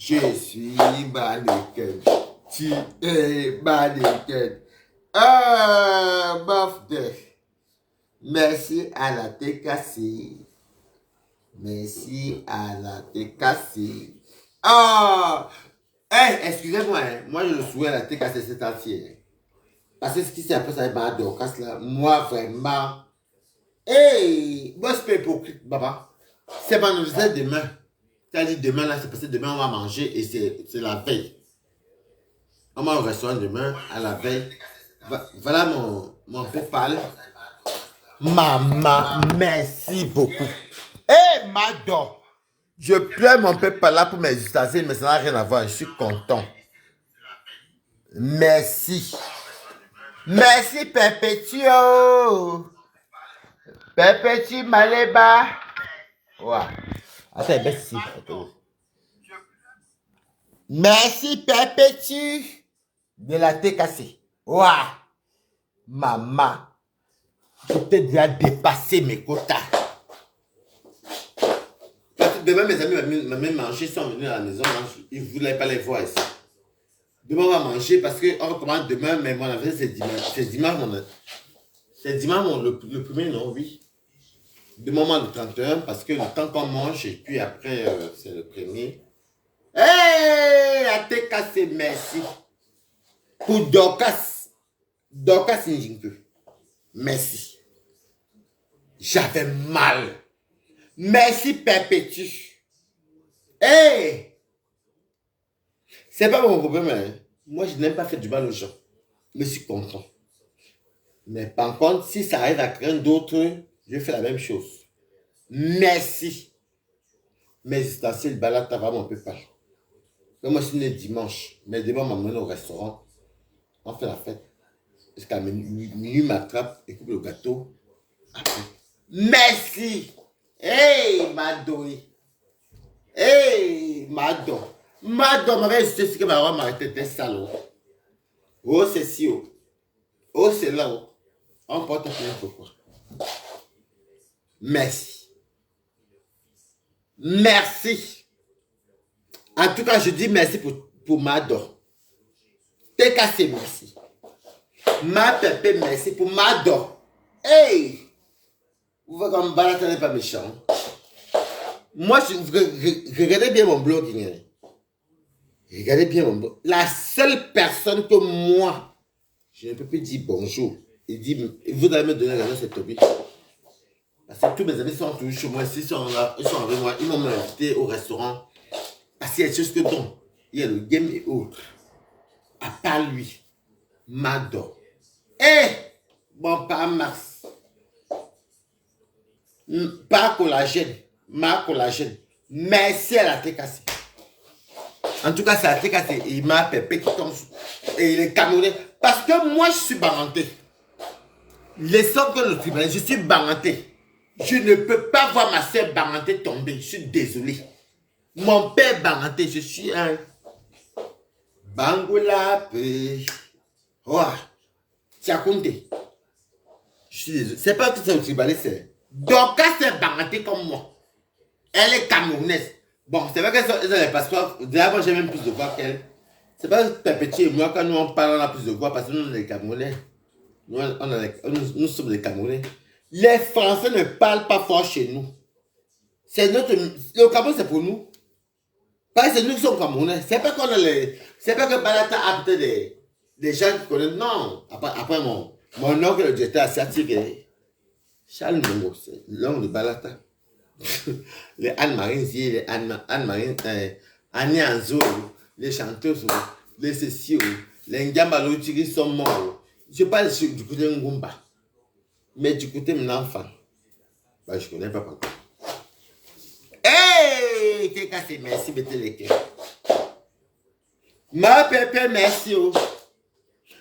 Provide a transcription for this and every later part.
Je suis mannequin. Tu es mannequin. Ah, bof de. Merci à la TKC. Merci à la TKC. Ah! Hey, excusez-moi, hein. Moi je le souhaite à la TKC cet entier. Parce que ce qui s'est passé avec ma Dorcas là, moi vraiment. Hey! Moi je suis pas hypocrite, papa. C'est mon anniversaire demain. C'est-à-dire demain là, c'est parce que demain on va manger et c'est la veille. On va au restaurant demain, à la veille. Voilà mon PayPal. Maman, merci beaucoup. Hé, Mado, je pleure mon PayPal là pour mes ustensiles, mais ça n'a rien à voir. Je suis content. Merci. Merci, Perpétuo. Perpétue Maleba. Ouais. Attends, merci. Merci, Perpétue de la TKC. Ouais. Maman, je t'ai déjà dépassé mes quotas. Parce que demain, mes amis m'ont même mangé, ils sont venus à la maison, hein, ils ne voulaient pas les voir ici. Demain, on va manger parce qu'on recommence demain, mais mon anniversaire, c'est dimanche. C'est dimanche, c'est dimanche le premier, non, oui. Demain, le 31, parce que le temps qu'on mange, et puis après, c'est le premier. Hé, la TKC, merci. Pour Dorcas, Dorcas Njingue, merci. J'avais mal. Merci, Perpétue. Hé! C'est pas mon problème, hein. Moi, je n'aime pas faire du mal aux gens. Mais je suis content. Mais par contre, si ça arrive à quelqu'un d'autre, je fais la même chose. Merci. Mes ustensiles, balade, t'as vraiment un peu pas. Moi, je suis né dimanche. Mais demain, on m'emmène au restaurant. On fait la fête. Jusqu'à minuit, m'attrape et coupe le gâteau. Après. Merci. Hey, Madoé. Hey, Mado. Mado m'avait dit ce que ma maman m'arrêtait des salauds. Oh, c'est si haut. Oh, c'est là haut. On porte plainte pourquoi. Merci. Merci. En tout cas, je dis merci pour Mado. T'es cassé, merci. Ma pépé, merci pour Mado. Hey! Vous voyez comme Balata n'est pas méchant. Moi, regardez bien mon blogging. Hein. Regardez bien mon blogging. La seule personne que moi, je ne peux plus dire bonjour. Il dit, vous allez me donner la raison, c'est Toby. Parce que tous mes amis sont toujours chez moi. Ils sont là, ils sont avec moi. Ils m'ont invité au restaurant. Parce qu'il y a des choses que donc. Il y a le game et autres. À part lui. Mado. Eh! Bon, pas Max. Pas collagène. Ma collagène. Merci à la TKC. En tout cas, c'est la TKC. Il m'a pépé qui tombe. Et il est camerounais. Parce que moi, je suis baranté. Les sortes que le tribunal, je suis baranté. Je ne peux pas voir ma soeur baranté tomber. Je suis désolé. Mon père baranté, je suis un Bangoula. Oh, Tiakounde. Je suis désolé. C'est pas que c'est au tribunal, c'est. Dorcas est baranté comme moi. Elle est camerounaise. Bon, c'est vrai qu'elles ont les passeports. Déjà, moi, j'ai même plus de voix qu'elle. C'est pas Perpétué et moi, quand nous on parle, on a plus de voix parce que nous, on est les Camerounais. Nous sommes les Camerounais. Les Français ne parlent pas fort chez nous. C'est notre. Le Cameroun, c'est pour nous. Parce que c'est nous qui sommes Camerounais. C'est pas qu'on a les. C'est pas que Balata a peut-être des gens qui connaissent. Non. Après mon oncle, le directeur asiatique, Charles Mongo, c'est l'homme de Balata. Les Anne-Marine Zier, les Anne-Marine, Annie Anzo, les chanteuses, les Cécile, les Ngambalo qui sont morts. Je parle du côté de Ngumba. Mais du côté de mon enfant, bah, je ne connais pas encore. Hey! Quelqu'un c'est merci, mettez les cœurs. Ma pépé, merci. Oh.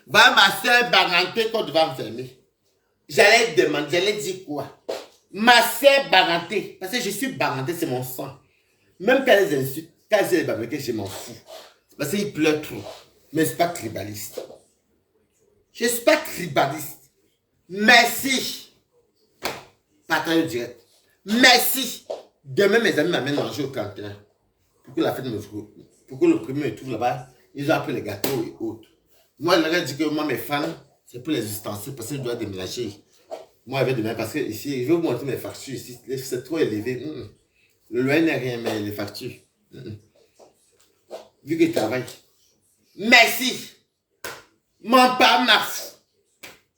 Va ma soeur baranté quand tu vas me fermer. J'allais demander, j'allais dire quoi? Ma soeur baranté, parce que je suis baranté, c'est mon sang. Même quand les insultes, quand c'est les barantés, je m'en fous. Parce qu'il pleure trop. Mais c'est pas tribaliste. Je ne suis pas tribaliste. Merci. Partage direct. Merci. Demain, mes amis m'amènent manger au 31. Pour que la fête me pour que le premier me trouve là-bas, ils ont appris les gâteaux et autres. Moi, je leur ai dit que moi, mes fans, c'est pour les ustensiles parce que je dois déménager. Moi, je vais demain parce que ici, je vais vous montrer mes factures ici. C'est trop élevé. Le loyer n'est rien, mais les factures. Vu que je travaille. Merci. Mon père Max.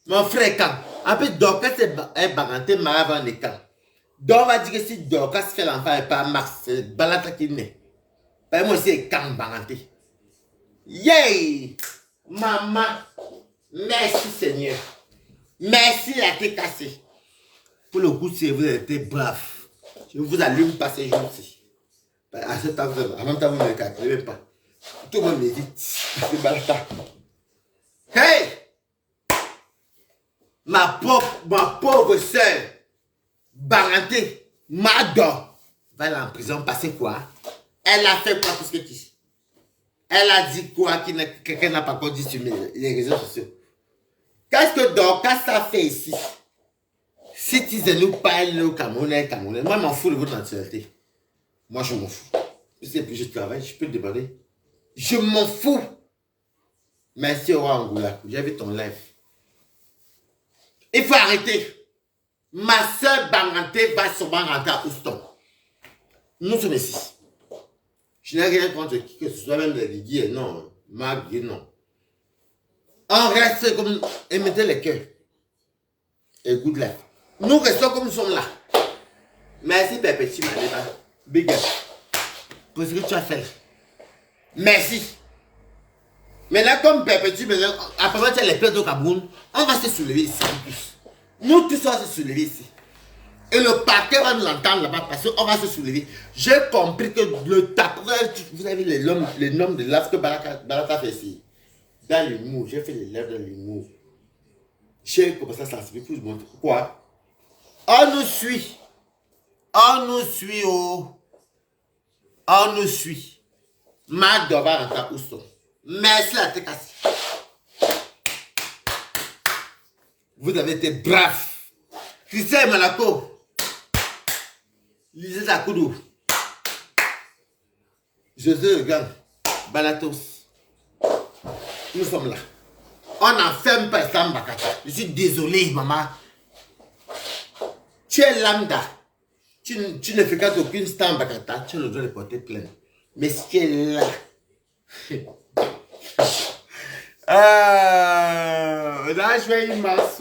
Mon frère Kam. En plus, Dorcas est baranté, malade avant les camps. Donc, on va dire que si Dorcas fait l'enfant et pas Max, c'est Balata qui naît. Moi aussi, c'est Kam baranté. Yay! Maman, merci Seigneur. Merci la tête cassée. Pour le coup, si vous avez été brave, je vous allume pas ces jours-ci. À ce temps, en même temps, vous ne me calculez pas. Tout le monde me dit, c'est Balata. Hey! Ma pauvre soeur, Baranté, Mado, va aller en prison passer quoi? Elle a fait quoi pour ce que tu sais? Elle a dit quoi quelqu'un n'a pas encore dit sur les réseaux sociaux? Qu'est-ce que Dorcas a fait ici? Si tu sais nous parles au Camerounais, moi je m'en fous de votre nationalité. Moi je m'en fous. Je travaille, je peux te demander. Je m'en fous. Merci au roi Angoula, j'ai vu ton live. Il faut arrêter. Ma soeur Baranté va sûrement rentrer à Houston. Nous sommes ici. Je n'ai rien contre qui que ce soit, même les Guiguiers, non. Marc, non. On reste comme. Et mettez les cœurs. Et good life. Nous restons comme nous sommes là. Merci, Pépéti, ma débat. Big up. Pour ce que tu as fait. Merci. Maintenant, comme Pépéti, après tu as les plaies au Cameroun, on va se soulever ici. Nous tous, on va se soulever ici. Et le parquet va nous entendre là-bas parce qu'on va se soulever. J'ai compris que le tapeur, vous avez les noms de l'as que Balata fait ici. Dans l'humour, j'ai fait les lèvres dans l'humour. J'ai commencé à sensibiliser pour vous montrer. Quoi? On nous suit. On nous suit, oh. On nous suit. Ma va rentrer à Houston. Merci à Tekassi. Vous avez été braves. Christian Malako. Lisez Zakoudou. José Legang. Balatos. Nous sommes là. On n'enferme pas Sam Bakata. Je suis désolé, maman. Tu es lambda. Tu ne fais qu'aucune Sam Bakata. Tu as le droit de porter plainte. Mais ce qui est là. La joie immense.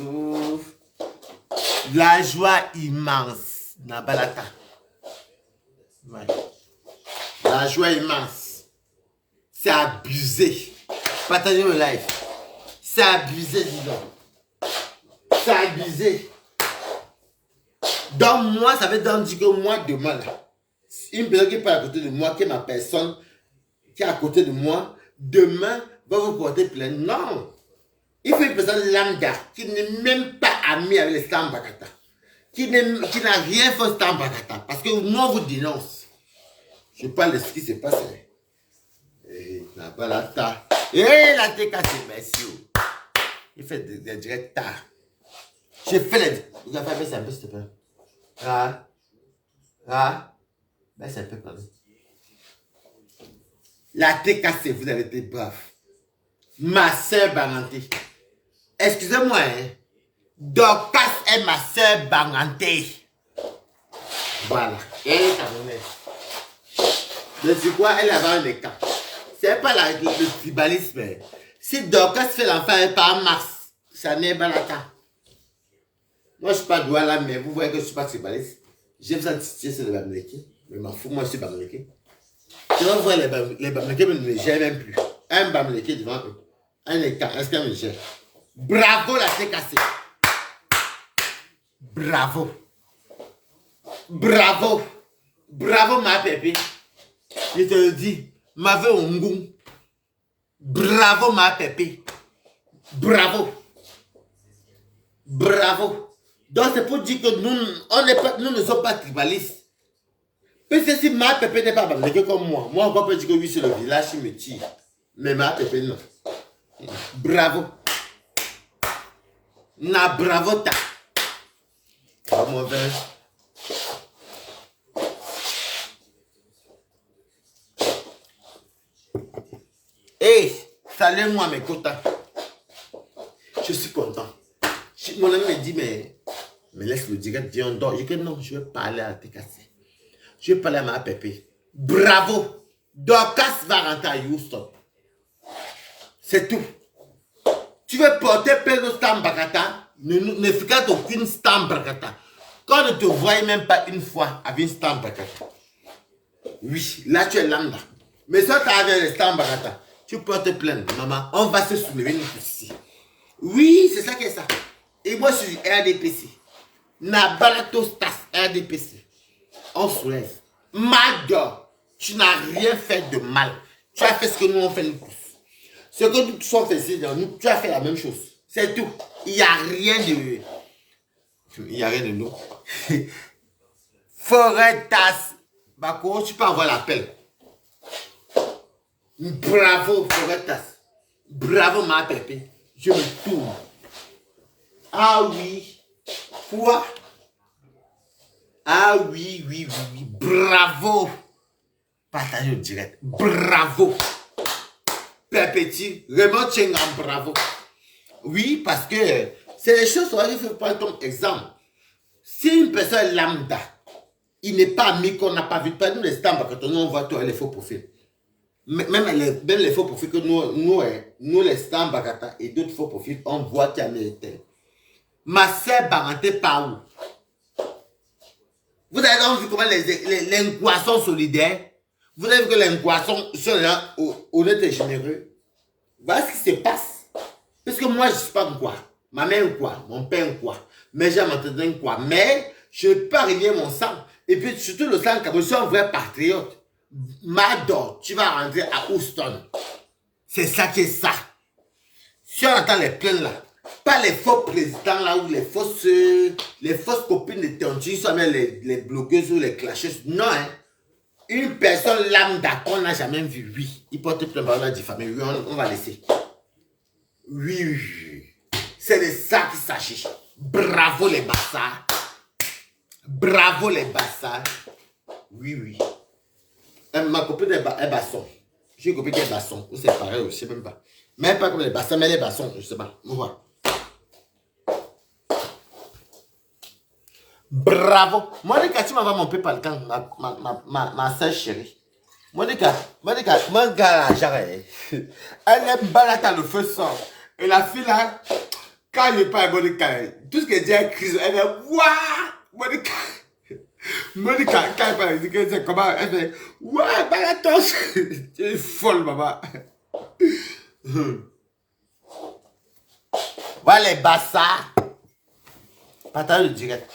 La joie immense. Nabalata. Ouais. La joie immense. C'est abusé. Partagez le live. C'est abusé, dis donc. C'est abusé. Donc, moi, ça veut dire que moi, demain, là, une personne qui est pas à côté de moi, qui est ma personne, qui est à côté de moi, demain, va vous porter plainte. Non. Il faut une personne lambda, qui n'est même pas amie avec les Stambakata. Qui n'a rien fait au Stambakata. Parce que moi, on vous dénonce. Je parle de ce qui s'est passé. Et la balata. Et la TK, c'est merci. Il fait des directs tard. J'ai fait les. Vous avez fait ça un peu, s'il te plaît. Ben, c'est un peu parlé. La TKC, vous avez été brave. Ma soeur Baranté. Excusez-moi, hein. Dorcas est ma soeur Baranté. Voilà. Elle est camerounaise. Je sais quoi, elle avait un écart. C'est pas le tribalisme. Si Dorcas fait l'enfant par Mars, ça n'est pas la cas. Moi, je ne suis pas douala, mais vous voyez que je ne suis pas tribaliste. J'aime ça titiller sur les Bamileke. Mais m'en fous, moi, je suis Bamileke. Tu vas voir les Bamileke ne me gèrent même plus. Un Bamileke devant eux. Un écart, est-ce qu'elle me gère? Bravo, la TKC. Bravo. Bravo. Bravo, ma pépé. Je te le dis. M'avait un goût. Bravo, ma pépé. Bravo. Bravo. Donc, c'est pour dire que nous ne sommes pas tribalistes. Parce que si ma pépé n'est pas bablé comme moi, on peut dire que oui, c'est le village qui me tire. Mais ma pépé, non. Bravo. Na bravo ta. Pas mauvais. Hey, salut moi mes quotas. Je suis content. Mon ami me dit, mais laisse le direct, dis on dort. Je dis non, je vais parler à TKC. Je vais parler à ma pépé. Bravo. Dorcas va rentrer à Houston. C'est tout. Tu veux porter plein de Stambakata, ne fais aucune Stambakata. Quand ne te voyais même pas une fois avec une Stambakata. Oui, là tu es lambda. Mais si tu as avec les Stambakata, tu portes plainte. Maman, on va se soulever ici. Oui, c'est ça qui est ça. Et moi je suis RDPC. Nabalatostas RDPC. On soulève. Mado, tu n'as rien fait de mal. Tu as fait ce que nous on fait nous tous. Ce que nous tous on fait ici, tu as fait la même chose. C'est tout. Il n'y a rien de... Il n'y a rien de nous. Foretas. Bako, tu peux avoir l'appel. Bravo, Foretas. Bravo, ma pépé. Je me tourne. Ah oui. Quoi? Ah oui, oui, oui, oui. Bravo. Partagez au direct. Bravo. Pépéti. Vraiment, Tchengan, bravo. Oui, parce que c'est les choses, il faut prendre comme exemple. Si une personne lambda, il n'est pas ami qu'on n'a pas vu, pas nous les stamps, quand on voit tous les faux profils. Même les faux profils que nous les stamps, et d'autres faux profils, on voit qu'il y a les tels. Ma sœur baranté par où? Vous avez donc vu comment les poissons solidaires, vous avez vu que les poissons sont là, honnêtes et généreux. Voilà ce qui se passe. Parce que moi, je ne suis pas quoi. Ma mère quoi, mon père quoi, mes gens m'entendent quoi. Mais je ne peux pas renier mon sang. Et puis surtout le sang, je suis un vrai patriote. Mado, tu vas rentrer à Houston. C'est ça qui est ça. Si on entend les plaintes là, pas les faux présidents là ou les fausses copines de Tonti, soit même les blogueuses ou les clasheuses. Non, hein. Une personne lambda qu'on n'a jamais vu, oui. Il porte plein de diffamé, oui, on va laisser. Oui, oui, oui. C'est de ça qu'il s'agit. Bravo les bassards. Bravo les bassards. Oui, oui. Ma copine est basson. J'ai une copine qui est basson. Ou c'est pareil, je ne sais même pas. Mais pas comme les bassins, mais les bassons, je ne sais pas. On voit. Bravo. Monica, tu m'as mon peu par le temps, ma soeur chérie. Monica, mon gars là, j'arrête. Elle aime balade à le feu sort. Et la fille là, quand je parle à Monica, tout ce qu'elle dit, elle crie, elle est waouh! Monica, quand elle parle, elle dit comment, elle fait waouh, balatos! Tu es folle, maman. Voilà les bassards. Partage le direct.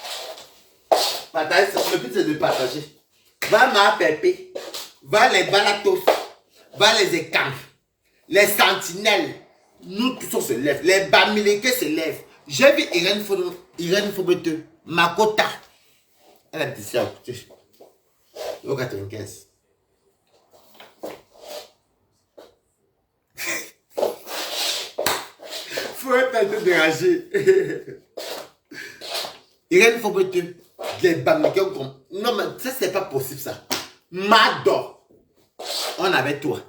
Partage, le but c'est de partager. Va ma pépé. Va les balatos. Va les écans. Les sentinelles. Nous tous on se lève. Les bamilekés se lèvent. J'ai vu Irène Foubeteux. Makota. Elle a dit ça, écoutez. Au 95. Faut être un peu dérangé. Irène Foubeteux. Les bamilekés comme... Non mais ça c'est pas possible ça. Mado. On avait toi.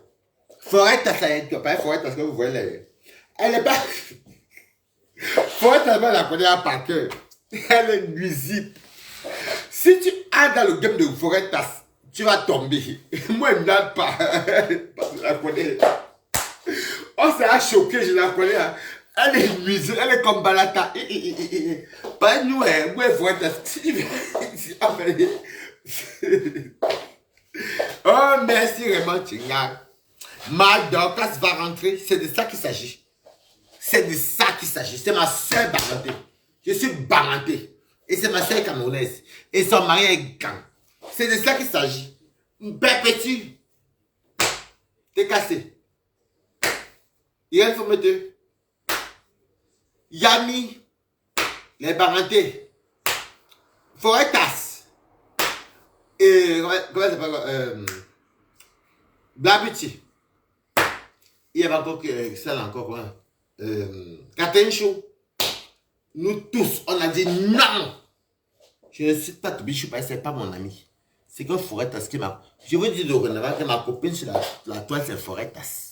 Forêt Tassaïd, pas Forêt parce que vous voyez les... Elle est pas... Forêt Tassaïd, la connaît par cœur. Elle est nuisible. Si tu as dans le game de Forêt Tassaïd, tu vas tomber. Moi, je ne nade pas. Parce que je la connais. On s'est choqué, je la connais. Elle est nuisible, elle est comme Balata. Pas nous, moi, Forêt Tassaïd. Oh, merci vraiment, Tchinga. Ma Dorcas va rentrer, c'est de ça qu'il s'agit. C'est de ça qu'il s'agit. C'est ma soeur Baranté. Je suis Baranté. Et c'est ma soeur camerounaise. Et son mari est gang. C'est de ça qu'il s'agit. Perpétue. T'es cassé. Yann Fometeux. Yami. Les Baranté. Foretas. Et comment ça s'appelle Blabuti. Il y avait encore celle encore. Katencho. Nous tous, on a dit non. Je ne suis pas Tobichoupa, c'est pas mon ami. C'est que Foretas qui m'a. Je vous dis de renouveler que ma copine sur la toile, c'est Foretas.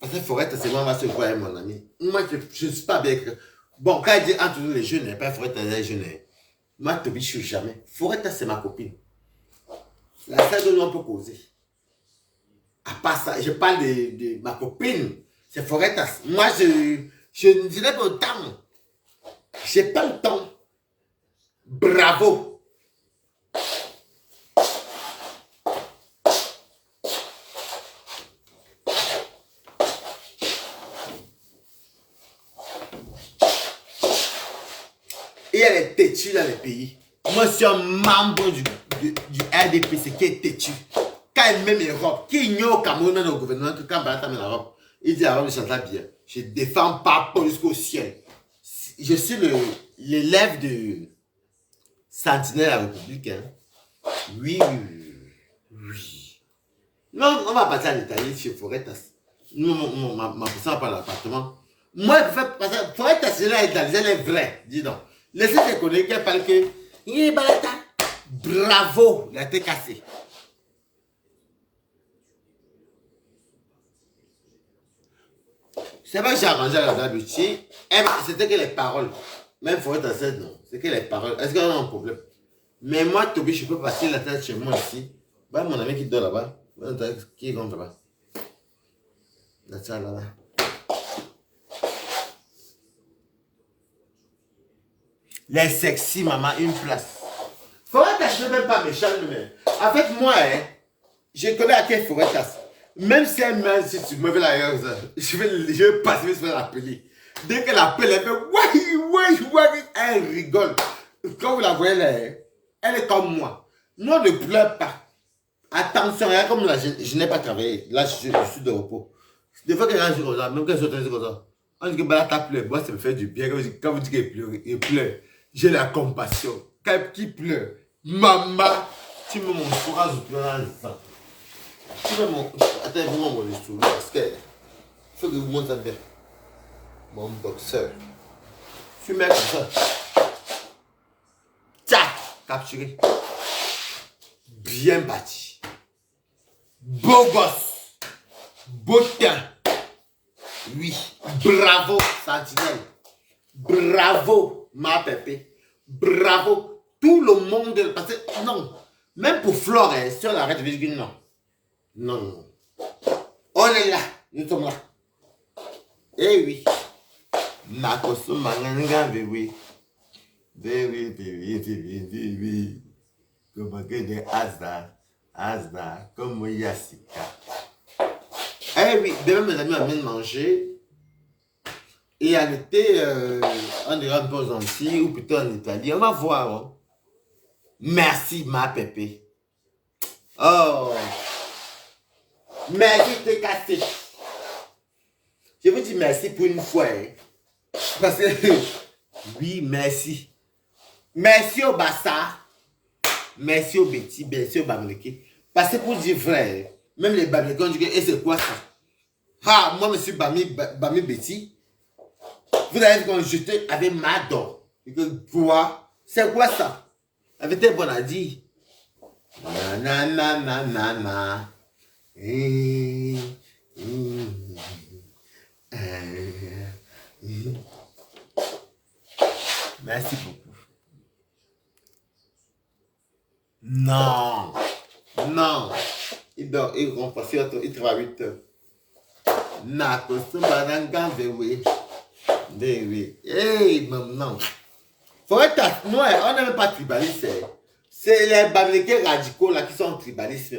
Cette forêt, c'est moi, on va se voir avec mon ami. Moi, je ne suis pas bien. Bon, quand il dit entre nous les jeunes, pas forêt, les jeunes. Moi, Toby, je suis jamais. Forêt, c'est ma copine. La seule que nous on peut causer. À part ça, je parle de ma copine. C'est forêt. Moi, je n'ai pas le temps. Je n'ai pas le temps. Bravo. Et elle est têtue dans les pays. Moi, je suis un membre du RDPC qui est têtu. Quand elle met mes robes, qui ignore au Cameroun, même au gouvernement, que quand Barata met la robe, il dit la robe de Chantal bien. Je défends pas jusqu'au ciel. Je suis l'élève de Sentinelle à la République. Hein. Oui, oui, oui. Non, on va partir en Italie chez Foretas. Nous, ma personne pas l'appartement. Moi, Foretas, elle est vraie, dis donc. Laissez tes collègues qu'elle parle que. Bravo, la tête cassée. C'est pas que j'ai arrangé à la d'habitude. C'était que les paroles. Même Foretas, non. C'est que les paroles. Est-ce qu'on a un problème? Mais moi, Toby, je peux passer la tête chez moi ici. Bah, mon ami qui dort là-bas. Qui rentre là-bas. Là. Les sexy, maman, une place. Foretas, je ne suis même pas méchant, mais. En fait, moi, je connais à quel Foretas. Même si elle m'a si tu me fais la je vais passer, je vais l'appeler. Dès qu'elle appelle, elle fait ouais, elle rigole. Quand vous la voyez là, elle est comme moi. Non, ne pleure pas. Attention, regarde comme là, je n'ai pas travaillé. Là, je suis de repos. Des fois, quelqu'un dit comme ça, même quand je suis comme ça, on dit que bah, t'as pleuré. Moi, ça me fait du bien. Quand vous dites qu'il pleure, j'ai la compassion. Quand il pleure, maman, tu me mon courage, je pleure dans le sang. Tu veux mon. Attends, vous m'en montrez tout. Parce que. Il faut que vous montrez bien. Mon boxeur. Tu mets comme ça. Tchac! Capturé. Bien bâti. Beau gosse. Beau teint. Oui. Bravo, Sentinelle. Bravo, ma pépé. Bravo. Tout le monde. Parce que, non. Même pour Flore, si on arrête, je vais dire non. Non. On est là. Nous sommes là. Eh oui. Nakoso manganga bébé. Bébé. Comme que de Asda. Comme Yassika. Eh oui. Demain, mes amis amènent manger. Et en été, on ira un peu aux Antilles ou plutôt en Italie. On va voir. Hein. Merci, ma pépé. Oh. Merci, t'es cassé. Je vous dis merci pour une fois. Hein. Parce que, oui, merci. Merci au Bassa. Merci au Betty. Merci au Bamileke. Parce que pour dire vrai, même les Bamileke, on dit que, et c'est quoi ça? Ah, moi, monsieur Bami Betty, vous avez vu qu'on jetait avec Mado. Et que, quoi? C'est quoi ça? Avec tes bonnes à dire. Na. Merci beaucoup. Non. Il dort, il rentre parce qu'il travaille 8 heures. Nako, oui. Hey, non. Foretas, non, on n'est même pas tribaliste. C'est les Bamileke radicaux là qui sont tribalistes.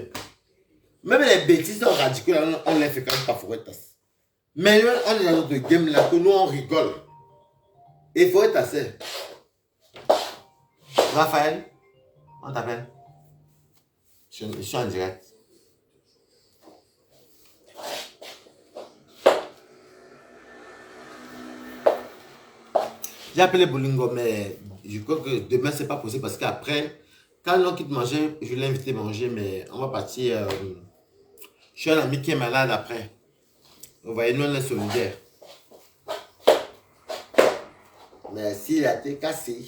Même les bêtises sont radicaux là, on les fait quand même pas Foretas. Mais on est dans notre game là que nous on rigole. Et Foretas, c'est. Raphaël, on t'appelle. Je suis en direct. J'ai appelé Bolingo, mais je crois que demain, c'est pas possible parce qu'après, quand l'on quitte manger, je l'ai invité à manger, mais on va partir. Je suis un ami qui est malade après. Vous voyez, nous, on est solidaires. Merci, il a été cassé.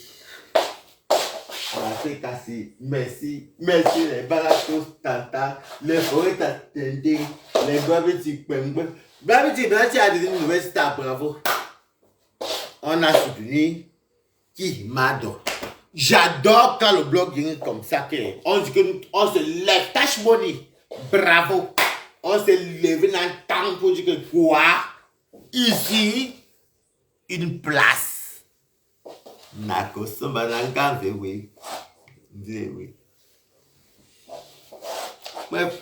Marseille cassé, merci, merci les baratos tata, les forêts t'attendent, les babeti pembe. Babeti, tu as dit une nouvelle star, bravo. On a soutenu qui m'adore. J'adore quand le blog vient comme ça, on dit qu'on se lève, tâche money, bravo. On s'est levé dans le temps pour dire que quoi? Ici, une place. Nako Sombalanga, oui. Oui. Bref.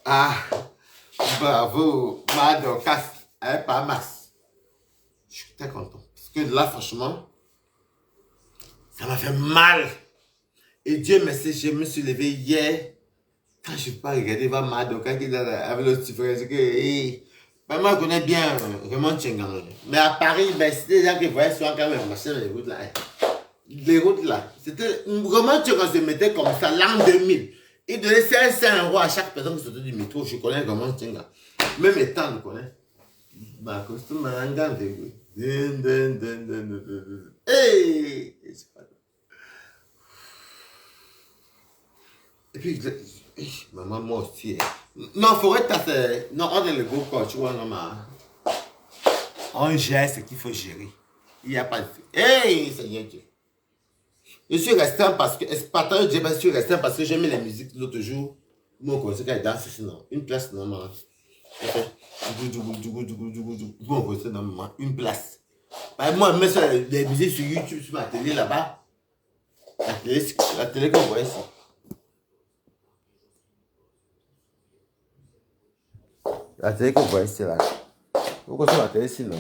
Ah, bravo, Mado, casse, pas masse. Je suis très content. Parce que là, franchement, ça m'a fait mal. Et Dieu merci, je me suis levé hier. Quand je ne peux pas regarder Mado, quand il est avec le petit frère, c'est que, moi, je connais bien Raymond Tchengan. Mais à Paris, c'était des gens qui voyaient souvent quand même marcher les routes là. Les routes là. C'était Raymond Tchengan se mettait comme ça l'an 2000. Il donnait 500 € à chaque personne qui sortait du métro. Je connais Raymond Tchengan. Même étant, je connais. Ma costume m'a engagé. Hey! Et puis, maman, moi aussi. Non, faut être. Non, on est le beau corps, tu vois, non, on gère ce qu'il faut gérer. Il n'y a pas de. Hey, Seigneur Dieu. Je suis resté parce que. Je suis resté parce que j'ai mis la musique l'autre jour. Mon conseil, quand il danse, sinon. Une place, normalement. Bon, conseil, normalement. Une place. Moi, je mets sur les musiques sur YouTube, sur ma télé là-bas. La télé qu'on voit ici. La télé que vous voyez ici, là. Vous connaissez la télé ici, non?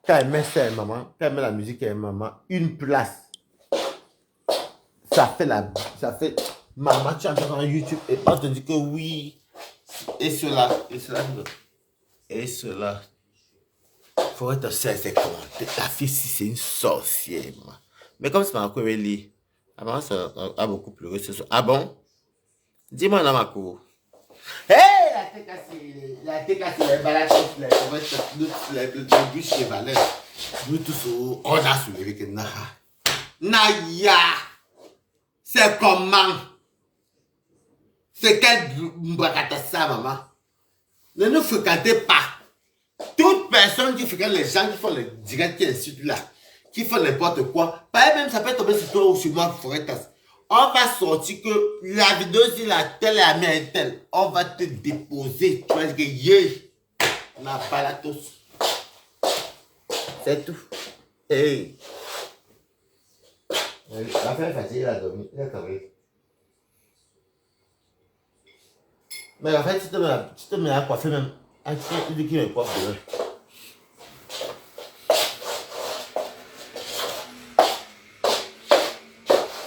Quand elle met ça, maman, quand elle met la musique, elle maman, une place. Ça fait maman, tu entends dans YouTube et on te dit que oui. Et cela. Et cela. Faut être c'est comment? La fille, si c'est une sorcière, maman. Mais comme c'est ma cour, elle lit. Maman, ça a beaucoup pleuré ce soir. Ah bon? Dis-moi dans ma cour. Hey, la tête cassée, les balades, les bûches, les valets. Nous tous, on a soulevé que Naya, c'est comment? C'est quel mbrakata ça, maman? Ne nous fréquentez pas. Toute personne qui fréquente les gens qui font les directs qui insultent là, qui font n'importe quoi, pas même ça peut tomber sur toi ou sur moi, Foretas. On va sortir que la vidéo, si la telle est à telle, on va te déposer. Tu vas dire que yé, n'a pas la tous. C'est tout. Hey. La femme est fatiguée, elle a dormi. Elle a dormi. Mais en fait, tu te mets à coiffer même. Tu dis qu'il me coiffe de l'heure.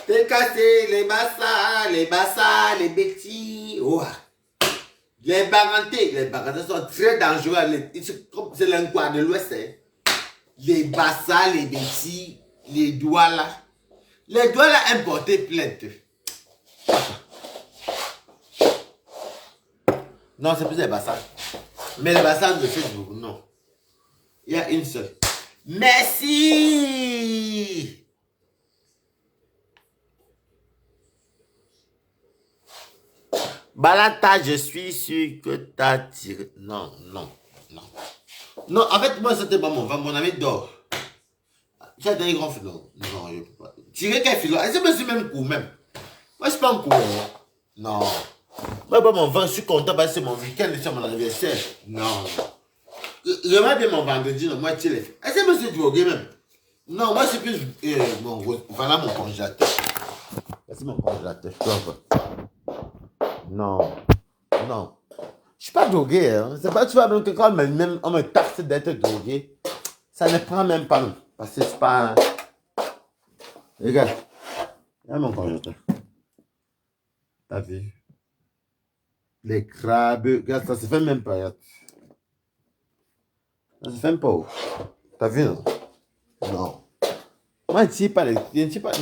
T'es cassé, les bassas, les bêtis. Oh. Les barantés sont très dangereux. C'est l'enquoi de l'Ouest. Les bassas, les bêtis, les doigts là. Les doigts là importés plainte. Non, c'est plus les bassas. Mais les bassas de Facebook, non. Il y a une seule. Merci! Balata, je suis sûr que t'as tiré. Non. Non, en fait, moi, c'était pas mon ami dort. Tu as des grands filons. Non, je peux pas. Tirer quel filon? C'est monsieur même coup, même. Moi, je suis pas un coup. Non. Moi, pas mon vent, je suis content parce que c'est mon week-end, c'est mon anniversaire. Non. J'aimerais bien mon vendredi, non, moi, tu l'as fait. Est-ce que monsieur drogué même? Non, moi, c'est plus. Voilà mon congélateur. C'est mon congélateur. Non. Je suis pas drogué. Hein. C'est pas, tu vois, même que quand même, on me taxe d'être drogué, ça ne prend même pas. Parce que c'est pas. Regarde. Il y a mon congélateur. T'as vu? Les crabes. Regarde, ça se fait même pas. Regarde. Ça se fait même pas. T'as vu, non? Non. Moi, je ne tire pas les.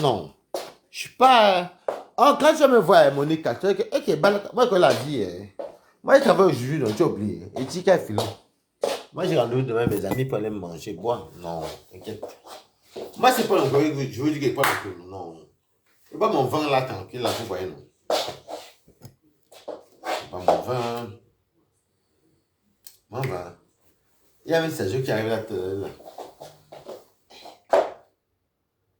Non. Je suis pas. Oh, quand je me vois, Monica, tu dis que. Ok, moi, que la vie. Moi, je travaille aujourd'hui, donc tu as oublié. Et tu as filé. Moi, j'ai rendez-vous demain, mes amis pour aller me manger. Boire. Non, t'inquiète. Moi, c'est pas l'alcool que je veux dire qu'il n'est pas l'alcool. Non. C'est pas mon vin là, tranquille, là, vous voyez, non. C'est pas mon vin. Mon vin. Il y a même Sergio qui arrive là.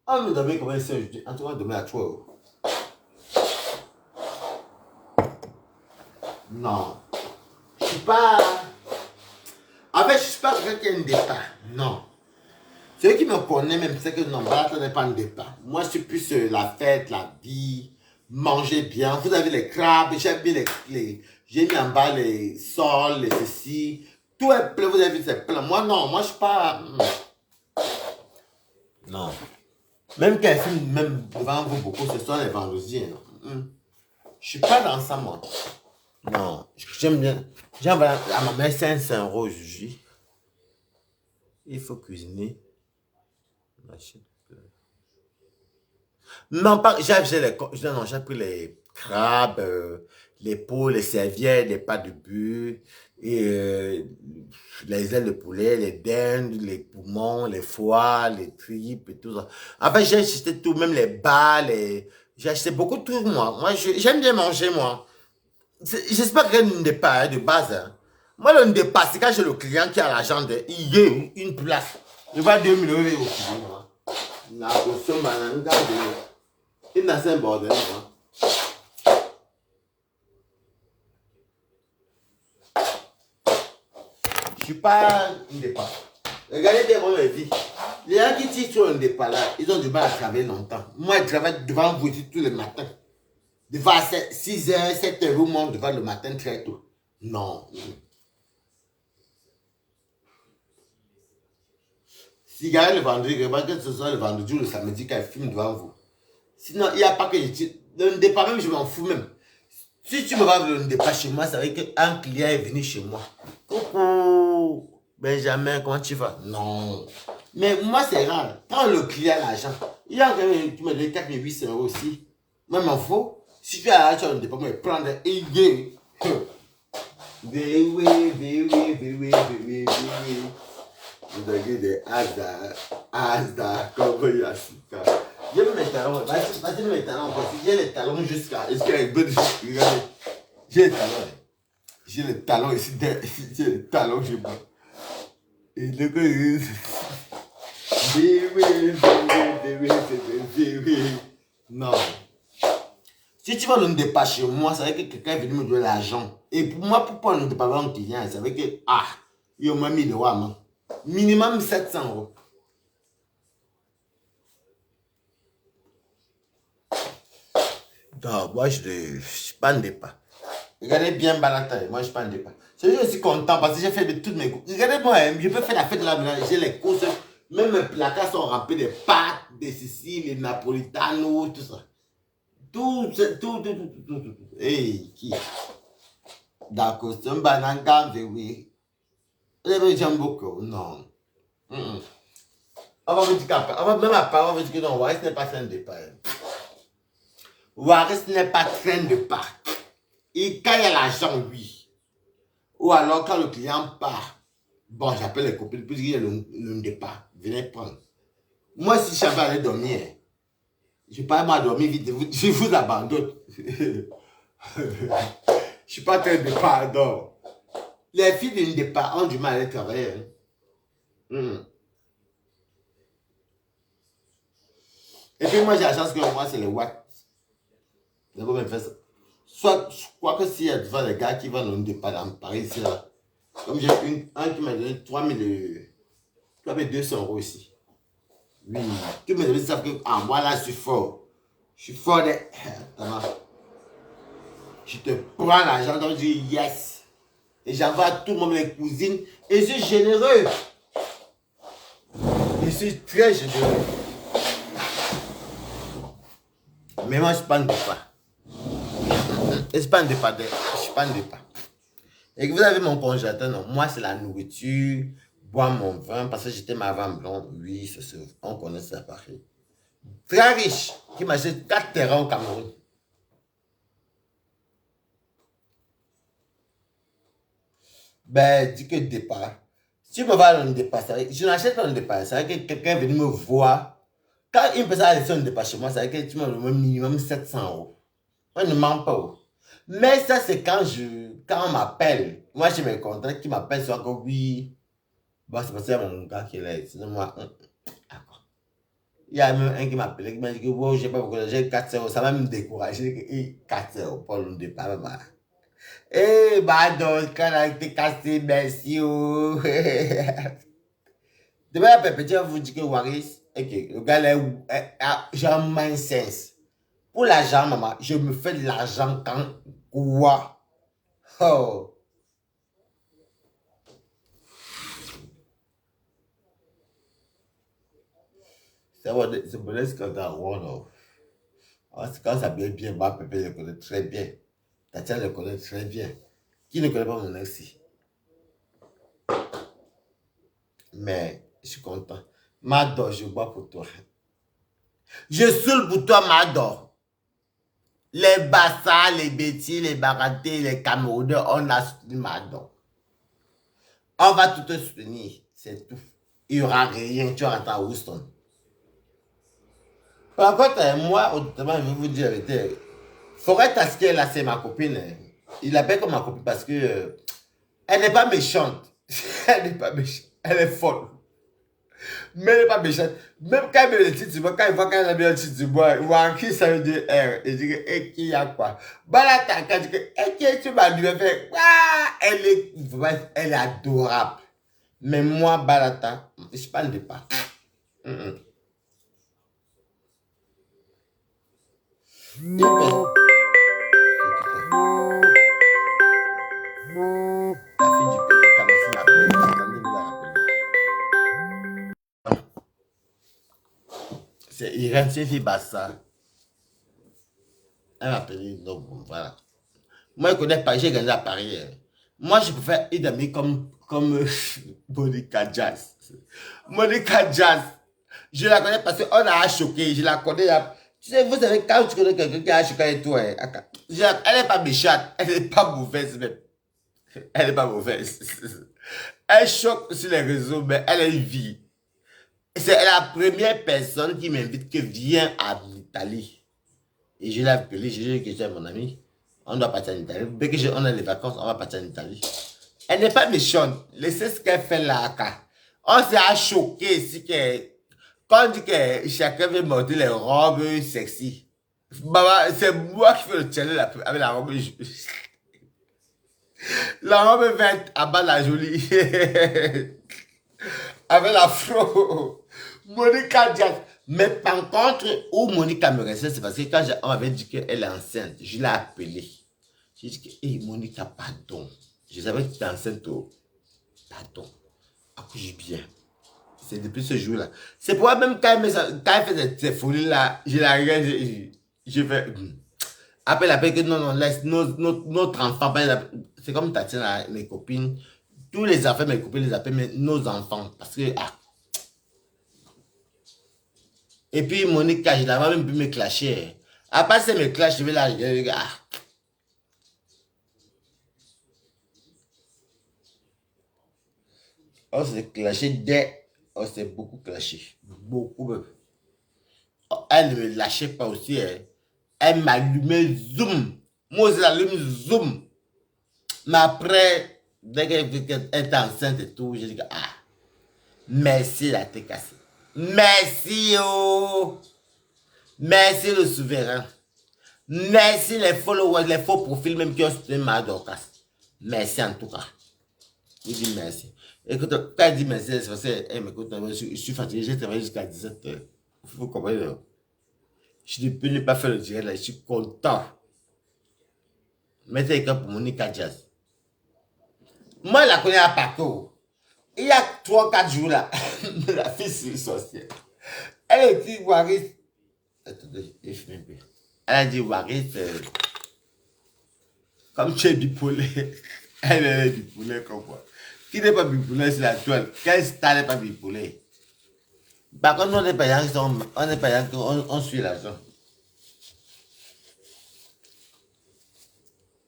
On nous donne combien c'est aujourd'hui? En tout cas, demain à 3 €. Non. Je suis pas. En fait, je suis pas quelqu'un qui a un départ. Non. Ceux qui me connaissent même, c'est que non, voilà, ça n'est pas un départ. Moi, je suis plus la fête, la vie, manger bien. Vous avez les crabes, j'aime bien j'ai mis en bas les sols, les ceci. Tout est plein, vous avez vu, c'est plein. Moi, non, moi, je suis pas. Non. Même quand je filme, même devant vous beaucoup, ce sont les vendredis. Je suis pas dans ça, moi. Non, j'aime bien. J'aime à ma mère, c'est un Saint-Rose aujourd'hui. Il faut cuisiner. Non, pas, j'ai pris les crabes, les pots, les serviettes, les pâtes de bœuf, et, les ailes de poulet, les dindes, les poumons, les foies, les tripes et tout ça. En fait, j'ai acheté tout, même les bas, j'ai acheté beaucoup de trucs, moi. Moi, j'aime bien manger, moi. J'espère que ne pas de base. Hein. Moi, le départ, c'est quand j'ai le client qui a l'argent, il y a une place. Il va 2 000 € au client. Là, au sommet, il n'a pas un bordel. Je suis pas un départ. Regardez bien comment je vis. Les gens qui tirent sur un départ là, ils ont du mal à travailler longtemps. Moi, je travaille devant vous tous les matins. Devant 6 h, 7 h, vous monte devant le matin très tôt. Non. Si gagne le vendredi, que ce soit le vendredi ou le samedi quand il filme devant vous. Sinon, il n'y a pas que je tire. Le départ même, je m'en fous même. Si tu me vas le départ chez moi, ça veut dire qu'un client est venu chez moi. Coucou, Benjamin, comment tu vas? Non. Mais moi, c'est rare. Quand le client a l'argent, il a tu me donnes 4 800 € aussi. Moi, m'en fous. Si tu as l'argent, le départ, il prend et il gagne. Vous avez des Asda, comme il y a Sika. J'ai mes talons, vas-y mes talons, parce que j'ai les talons jusqu'à. Est-ce qu'il y a une bonne. Regardez, j'ai les talons. J'ai les talons ici, j'ai les talons chez moi. Et le gars, non. Si tu vas le départ chez moi, ça veut dire que quelqu'un est venu me donner l'argent. Et pour moi, pour prendre le départ un client, ça veut dire que, il m'a mis le roi, man. Minimum 700 €. Non, moi, je ne suis pas un départ. Regardez bien Balataï, moi je ne suis pas un départ. Je suis content parce que j'ai fait de toutes mes courses. Regardez-moi, je peux faire la fête de la ménage, j'ai les courses. Même mes placards sont remplis de pâtes, des Sicile, les napolitanos, tout ça. Tout. Hey, qui? D'accord, c'est un bananga, oui. J'aime beaucoup, non. On va me dire qu'après, même après, on va me dire que non, Waris n'est pas train de départ. Waris n'est pas train de départ. Et quand il y a l'argent, oui. Ou alors quand le client part, bon, j'appelle les copines, puisqu'il y a le départ, venez prendre. Moi, si j'avais allé dormir, je ne vais pas m'endormir vite, je vous abandonne. Je ne suis pas très départ, non. Les filles d'une départ ont du mal à aller travailler. Et puis moi, j'ai la chance que moi, c'est les watts. D'abord, même fait ça. Soit, je crois que s'il y a devant les gars qui vont dans le départ dans Paris, ici, là. Comme j'ai un qui m'a donné 200 € ici. Oui. Tous mes amis savent que, moi là, je suis fort. Je suis fort de. Je te prends l'argent, donc je dis yes. Et j'envoie à tout le monde, mes cousines. Et je suis généreux. Je suis très généreux. Mais moi, je ne suis pas un départ. Je ne suis pas un départ. Je suis pas un départ. Et que vous avez mon congélateur, non. Moi, c'est la nourriture, boire mon vin, parce que j'étais ma vin blonde. Oui, on connaît ça à Paris. Très riche, qui m'achète 4 terrains au Cameroun. Ben, dis que départ. Si Tu me vas dans le départ, je n'achète pas le départ, c'est vrai que quelqu'un est venu me voir. Quand une personne a laissé un départ chez moi, c'est vrai que tu m'as donné minimum 700 €. On ne ment pas. Mais ça, c'est quand on m'appelle. Moi, j'ai mes contacts qui m'appellent sur encore oui. Bon, c'est parce qu'il y a mon gars qui est là. Sinon, moi, d'accord. Il y a même un qui m'appelait, qui m'a dit que wow, j'ai pas beaucoup, j'ai 4 €. Ça m'a même découragé. 4 € pour le départ, maman. Eh, bah, donc, quand on a été cassé, merci. Oh. Demain, la petit va vous dire que Waris, ok, le gars là, j'ai un mindset. Pour l'argent, maman, je me fais de l'argent quand quoi? Oh. C'est bon, c'est bon, c'est quand t'as one. C'est quand ça vient bien, ma pépé le connaît très bien. Tatiana le connaît très bien. Qui ne connaît pas mon ex? Mais je suis content. Mado, je bois pour toi. Je saoule pour toi, Mado. Les Bassa, les Betty, les Baraté, les Camerounais, on a soutenu Mado. On va tout te soutenir, c'est tout. Il n'y aura rien, tu vas rentrer à Houston. Par contre, moi, honnêtement, je vais vous dire la vérité. Forêt Tasker, là, c'est ma copine. Il l'appelle comme ma copine parce que elle n'est pas méchante. Elle n'est pas méchante. Elle est folle. Mais elle n'est pas méchante. Même quand elle met le titre du bois, quand il voit qu'elle a mis le titre du bois, ou en qui ça veut dire R. Il dit que, et qui y a quoi? Bah là, quand tu dis que, et qui tu m'as dit, elle est adorable. Mais moi, Balata, je parle de pas. Une personne- La fille du petit Kamassi m'appelle. Attendez, vous la rappelez. C'est Irène, c'est fille Bassa. Elle m'a appelé, donc voilà. Moi, je connais Paris, j'ai gagné à Paris. Moi, je préfère une amie comme Monica Jazz. Monica Jazz. Je la connais parce qu'on a choqué. Je la connais. Tu sais, vous savez, quand tu connais quelqu'un qui a choqué avec toi, elle n'est pas méchante. Elle n'est pas mauvaise même. Elle n'est pas mauvaise. Elle choque sur les réseaux, mais elle a une vie. C'est la première personne qui m'invite que viens à l'Italie. Et je l'ai appelé, je lui ai dit que c'est mon ami. On doit partir en Italie. Dès qu'on a les vacances, on va partir en Italie. Elle n'est pas méchante. Laissez ce qu'elle fait là. On s'est choqué ici que quand on dit que chacun veut monter les robes sexy. Maman, c'est moi qui fais le challenge avec la robe. La robe verte à bas la jolie. Avec l'afro. Monica Diaz. Mais par contre, où Monica me restait, c'est parce que quand on m'avait dit qu'elle est enceinte, je l'ai appelée. J'ai dit que, hey, Monica, pardon. Je savais que tu étais enceinte. Oh. Pardon. Accouche bien. C'est depuis ce jour-là. C'est pourquoi même quand elle fait ces folies-là, je la regarde, je fais. Appelle que non, non, laisse notre enfant. C'est comme Tatiana, mes copines. Tous les enfants, mes copines les appellent mais nos enfants. Parce que, Et puis, Monique, je l'avais même pu me clasher. Après, c'est me clash, je vais la regarder. On s'est clashé on s'est beaucoup clashé. Beaucoup même. Elle ne me lâchait pas aussi. Elle m'allumait zoom. Moi aussi, j'allume zoom. Mais après, dès qu'elle était enceinte et tout, j'ai dit, merci la tête cassée. Merci, oh. Merci le souverain. Merci les followers, les faux profils même qui ont soutenu ma Dorcas. Merci en tout cas. Je dis merci. Écoute, quand elle dit merci, c'est parce qu'elle m'écoute, je suis fatigué, j'ai travaillé jusqu'à 17 h. Vous comprenez? Je ne peux pas faire le direct là, je suis content. Mettez quelqu'un pour Monica Jazz. Moi, je la connais à Paco. Il y a 3 4 jours là, la fille c'est une sorcière. Elle a dit Waris. Attendez, je fume un peu. Elle a dit Waris, comme tu es bipolaire, elle est bipolaire comme moi. Qui n'est pas bipolaire sur la toile? Quel star n'est pas bipolaire? Par contre, on n'est pas là, on n'est pas là, on suit l'argent.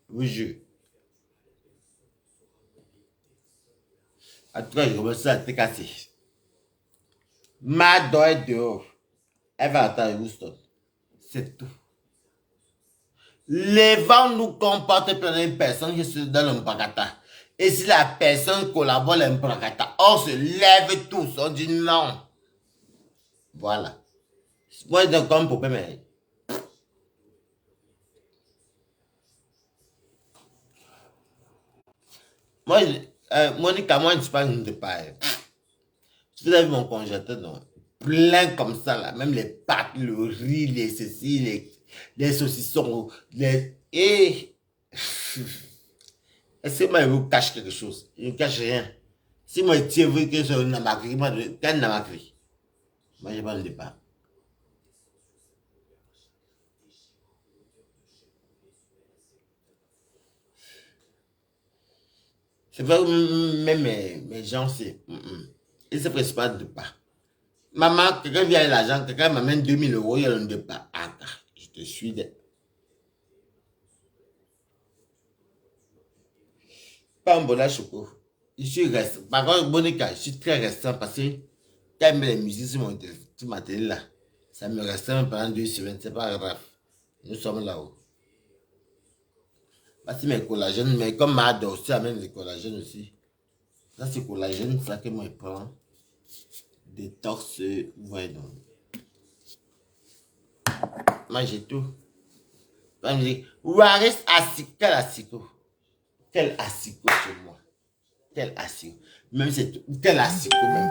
Vous jure. En tout cas, je commence à te casser. Ma dent est dehors. Elle va attendre Houston. C'est tout. Les vents nous comportent plein d'une personne qui se donne un bracata. Et si la personne collabore un bracata, on se lève tous, on dit non. Voilà. Moi, j'ai comme problème. Moi, Monica, moi, je ne suis pas une de paille. Si vous avez vu mon congélateur, non? Plein comme ça, là. Même les pâtes, le riz, les ceci, les saucissons, les. Et. Est-ce que moi, il vous cache quelque chose? Il ne cache rien. Si moi, je veux que c'est un namakri, moi, quel namakri? Moi, je ne parle pas. C'est vrai, même mes gens, c'est. Ils ne se pressent pas de pas. Maman, quelqu'un vient avec l'argent, quelqu'un m'amène 2 000 euros, il y a un de pas. Ah, je te suis. Pas un bon choco. Je suis restant. Par contre, Monica, je suis très restant parce que quand elle met les musiques sur ma télé là, ça me reste pendant 2 semaines, c'est pas grave. Nous sommes là-haut. Parce que mes collagènes, mais comme ma aussi amène les collagènes aussi. Ça, c'est collagène, ça que moi je prends. Détox, ouais, donc. Moi j'ai tout. Elle me dit, Waris assis, quel asiko? Quel asiko chez moi? Quel asiko? Même c'est tout. Quel asiko même?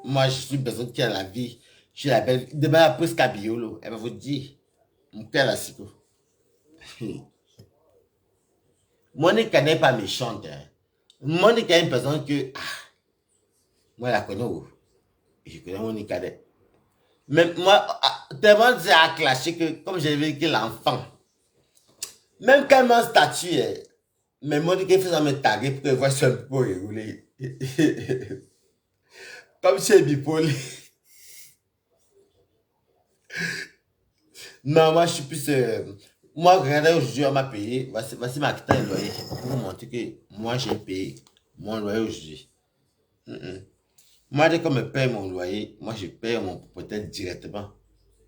Moi, je suis une personne qui a la vie. Je suis la belle. Demain, presque à Biolo. Elle va vous dire, quel asiko? Monica n'est pas méchante. Hein. Monica est une personne que, moi, je la connais où? Je connais Monica. Mais moi, tellement c'est à clasher que, comme j'ai vu que l'enfant, même quand elle m'a statue, mais Monica faisait me taguer pour qu'elle voit son un peu rouler. Comme si elle est bipolaire. Non, moi, je suis plus. Moi, regardez, aujourd'hui, on m'a payé. Voici ma quitte de loyer. Pour vous montrer que moi, j'ai payé mon loyer aujourd'hui. Moi, dès qu'on me paye mon loyer, moi, je paye mon propriétaire directement,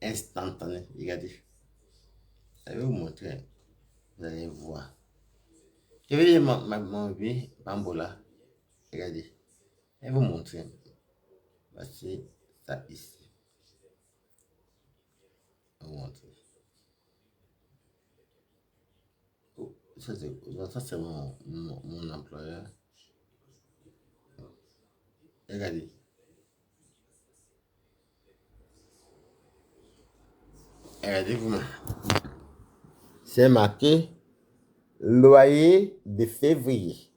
instantané. Regardez. Je vais vous montrer. Vous allez voir. Je vais dire mon vie, Bambola. Regardez. Je vais vous montrer. Voici ça ici. Je vais vous montrer. Oh, ça, c'est mon employeur. Regardez. Regardez-vous. C'est marqué loyer de février.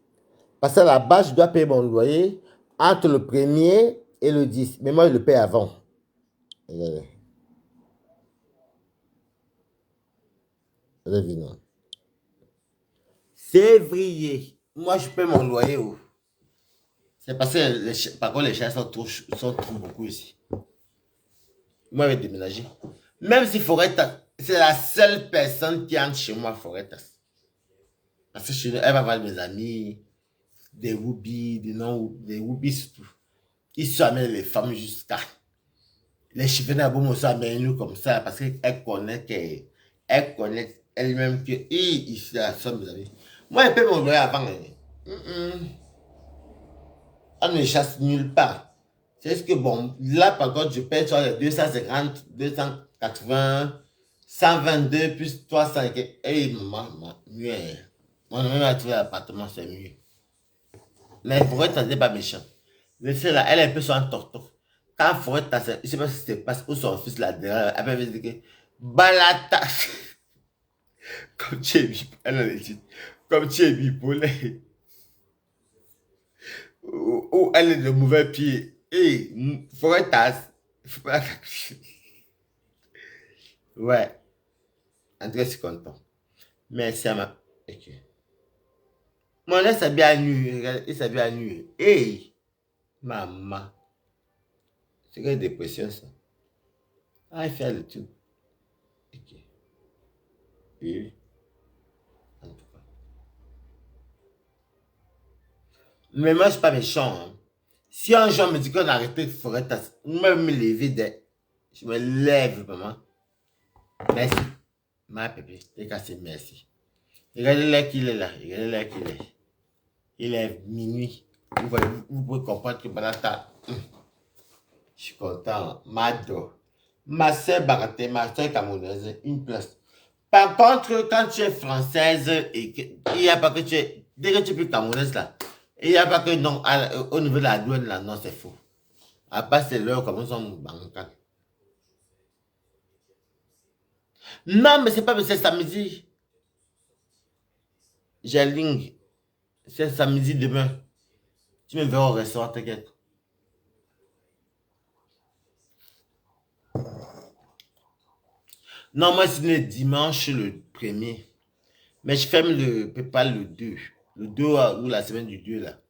Parce que la base, je dois payer mon loyer entre le 1er et le 10. Mais moi, je le paye avant. Regardez. Regardez, non. Février. Moi, je paye mon loyer où? C'est parce que, par contre, les chats sont trop beaucoup ici. Moi, je vais déménager. Même si Foretas, c'est la seule personne qui entre chez moi, Foretas. Parce que chez elle va voir mes amis, des Whoopi, des Whoopi surtout. Ils sont amenés les femmes jusqu'à. Les chiffres à sont amenés nous comme ça parce qu'elle connaît qu'elle connaît elle-même que ici, la somme, mes amis. Moi, je paye mon loyer avant. On ne chasse nulle part. C'est juste que bon, là, par contre, je paye sur les 250, 280, 122 plus 300. Hey, maman, mieux. On a même à trouver l'appartement, c'est mieux. Mais Forêt, ça n'est pas méchant. Mais celle-là, elle est un peu sur un torton. Quand Forêt, je ne sais pas ce qui se passe, où son fils là derrière, elle va dire que balata. Comme tu es bipolaire, elle a dit, comme tu es bipolaire. Ou elle est de mauvais pied. Et Forêt, faut pas. Ouais, en tout cas, je suis content. Mais ça m'a. Ok. Mon ex s'habille à nu, il s'habille à nu. Hey, maman. C'est quelle dépression ça? Ah, il fait le tout. Ok. Oui, en tout cas. Mais moi, je suis pas méchant. Hein. Si un jour on me dit qu'on a arrêté de forêt, même me lever des... Je me lève, maman. Merci. Ma pépé, t'es cassé, merci. Regardez l'heure qu'il est là. Regardez l'heure qu'il est. Il est minuit. Vous pouvez comprendre que pendant ta... Je suis content. Mado. Ma soeur Baraté, ma soeur camerounaise, une place. Par contre, quand tu es française, et il n'y a pas que tu es... Dès que tu es plus camerounaise là, il n'y a pas que non, au niveau de la douane là, non, c'est faux. À part c'est l'heure comme ils sont bancales. Non, mais c'est pas, c'est samedi. J'ai ligne. C'est samedi demain. Tu me verras au restaurant, t'inquiète. Non, moi, c'est le dimanche le premier. Mais je ferme le PayPal le 2. Le 2 ou la semaine du 2 là.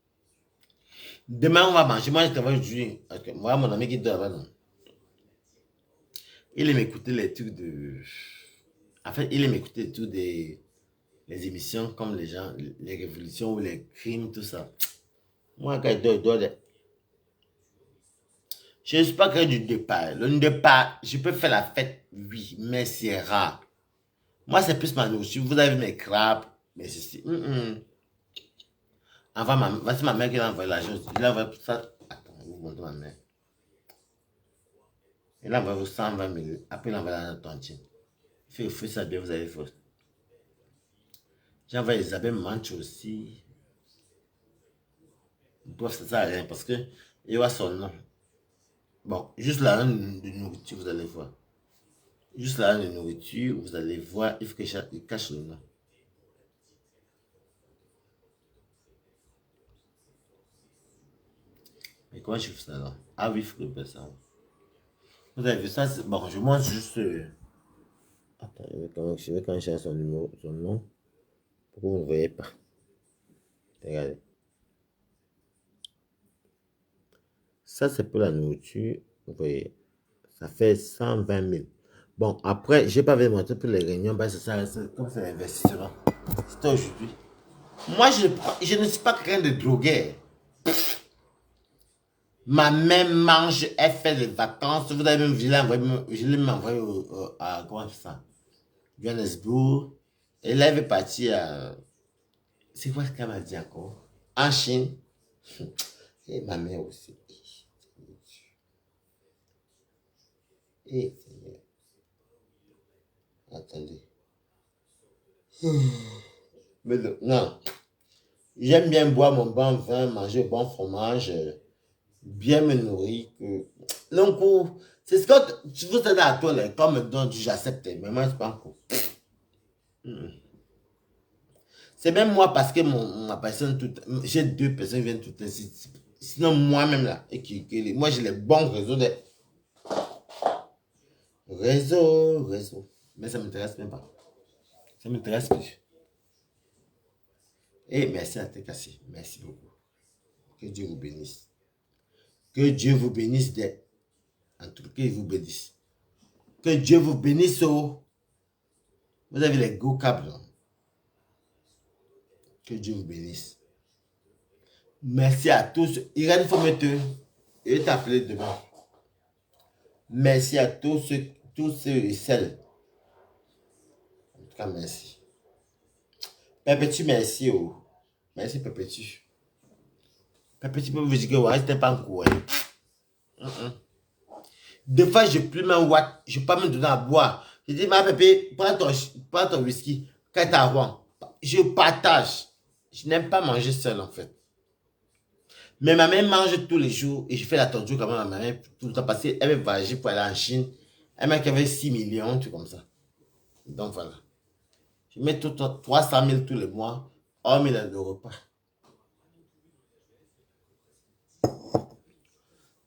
Demain, on va manger. Moi, je travaille aujourd'hui. Moi, mon ami qui dort là-bas, non. Il aime écouter les trucs de... En fait, il aime écouter tout des... Les émissions comme les gens, les révolutions ou les crimes, tout ça. Moi, quand il dort, je ne suis pas que du départ. Le départ, je peux faire la fête, oui, mais c'est rare. Moi, c'est plus ma nourriture. Vous avez vu mes crabes, mais ceci. Enfin, voici ma mère qui a envoyé la chose. Il a envoyé ça. Attends, je vous montre ma mère. Il a envoyé 120 000. Après, il a envoyé la note entière. Il fait feu ça bien, vous avez fait. J'ai envoyé Isabelle Manche aussi. Bref, ça sert à rien parce que il voit son nom. Bon, juste la reine de nourriture, vous allez voir. Juste la reine de nourriture, vous allez voir, il faut qu'il cache le nom. Mais comment je fais ça là? Ah oui, il faut que ça. Vous avez vu ça? Bon, je mange juste. Attends, je vais quand même chercher son numéro, son nom. Pourquoi vous ne voyez pas? Regardez. Ça, c'est pour la nourriture. Vous voyez. Ça fait 120 000. Bon, après, je n'ai pas vu montrer pour les réunions, parce que ça, comme c'est l'investissement. C'était aujourd'hui. Moi, je ne suis pas quelqu'un de drogué. Ma mère mange, elle fait des vacances. Vous avez même vu, je l'ai même envoyé à, comment ça? Johannesburg. Et là, elle veut partir à, c'est quoi ce qu'elle m'a dit encore? En Chine. Et ma mère aussi. Et, attendez. Mais non. J'aime bien boire mon bon vin, manger bon fromage, bien me nourrir. Donc, c'est ce que tu veux dire à toi, là, comme me donne, j'accepte, mais moi, c'est pas encore. C'est même moi parce que ma personne, j'ai deux personnes qui viennent tout ainsi. Sinon, moi-même, là, moi, j'ai les bons réseaux de. Réseau. Mais ça ne m'intéresse même pas. Ça m'intéresse plus. Et merci à tes cassés. Merci beaucoup. Que Dieu vous bénisse. Que Dieu vous bénisse. En tout cas, il vous bénisse. Que Dieu vous bénisse. Oh. Vous avez les gros câbles. Que Dieu vous bénisse. Merci à tous. Irène, il faut mettre. Je vais t'appeler demain. Merci à tous ceux et celles. En tout cas, merci. Perpétue, merci. Oh. Merci, Perpétue. Perpétue peut vous dire que ouais, c'était pas un coup. Des fois, je plus même watt. Je ne peux pas me donner à boire. Je dis, ma pépé, prends ton whisky. Quand tu as je partage. Je n'aime pas manger seul, en fait. Mais ma mère mange tous les jours et je fais l'attention quand même à ma mère tout le temps parce qu'elle veut voyager pour aller en Chine. Elle m'a avait 6 millions, tout comme ça. Donc voilà. Je mets 300 000 tous les mois, hormis de repas.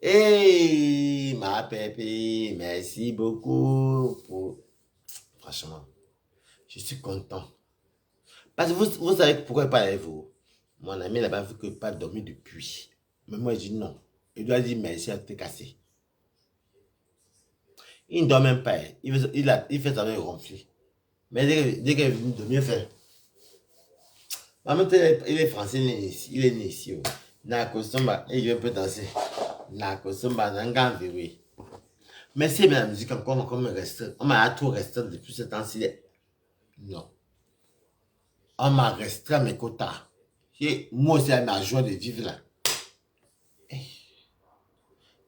Et ma pépé, merci beaucoup pour... Franchement, je suis content. Parce que vous savez pourquoi pas avec vous. Mon ami là-bas veut que pas dormir depuis. Mais moi, je dis non. Il doit dire merci à te casser. Il ne dort même pas. Il fait ça avec ronfler. Mais dès qu'il est venu dormir, il fait. Maman, il est français, il est né ici. Nakosomba, et je peux danser. Nakosomba, Nangan, oui. Mais c'est bien la musique encore, on me reste. On m'a trop restreint depuis ce temps-ci. Non. On m'a restreint mes quotas. Et moi aussi, à ma joie de vivre là.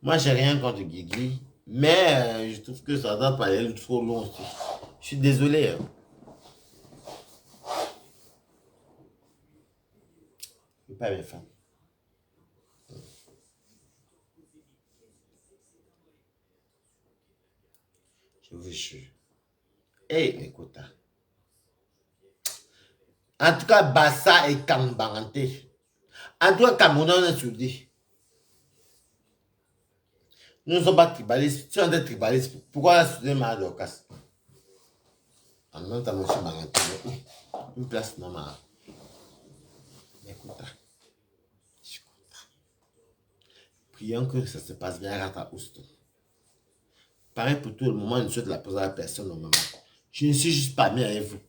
Moi, j'ai rien contre Guigui, mais je trouve que ça doit pas aller trop long aussi. Je suis désolé. Hein. Je ne peux pas mes femmes. Je vous jure. Eh, mes quotas. En tout cas, Bassa et Kambangante. En tout cas, Cameroun, on est soudés. Nous ne sommes pas tribalistes. Si on est tribaliste, pourquoi on a soudé ma Dorcas? En même temps, monsieur Bangante, une place normale. Mes quotas. Je suis content. Prions que ça se passe bien à Ousto. Pareil pour tout le moment, je ne souhaite la poser à la personne au moment. Je ne suis juste pas mis avec vous.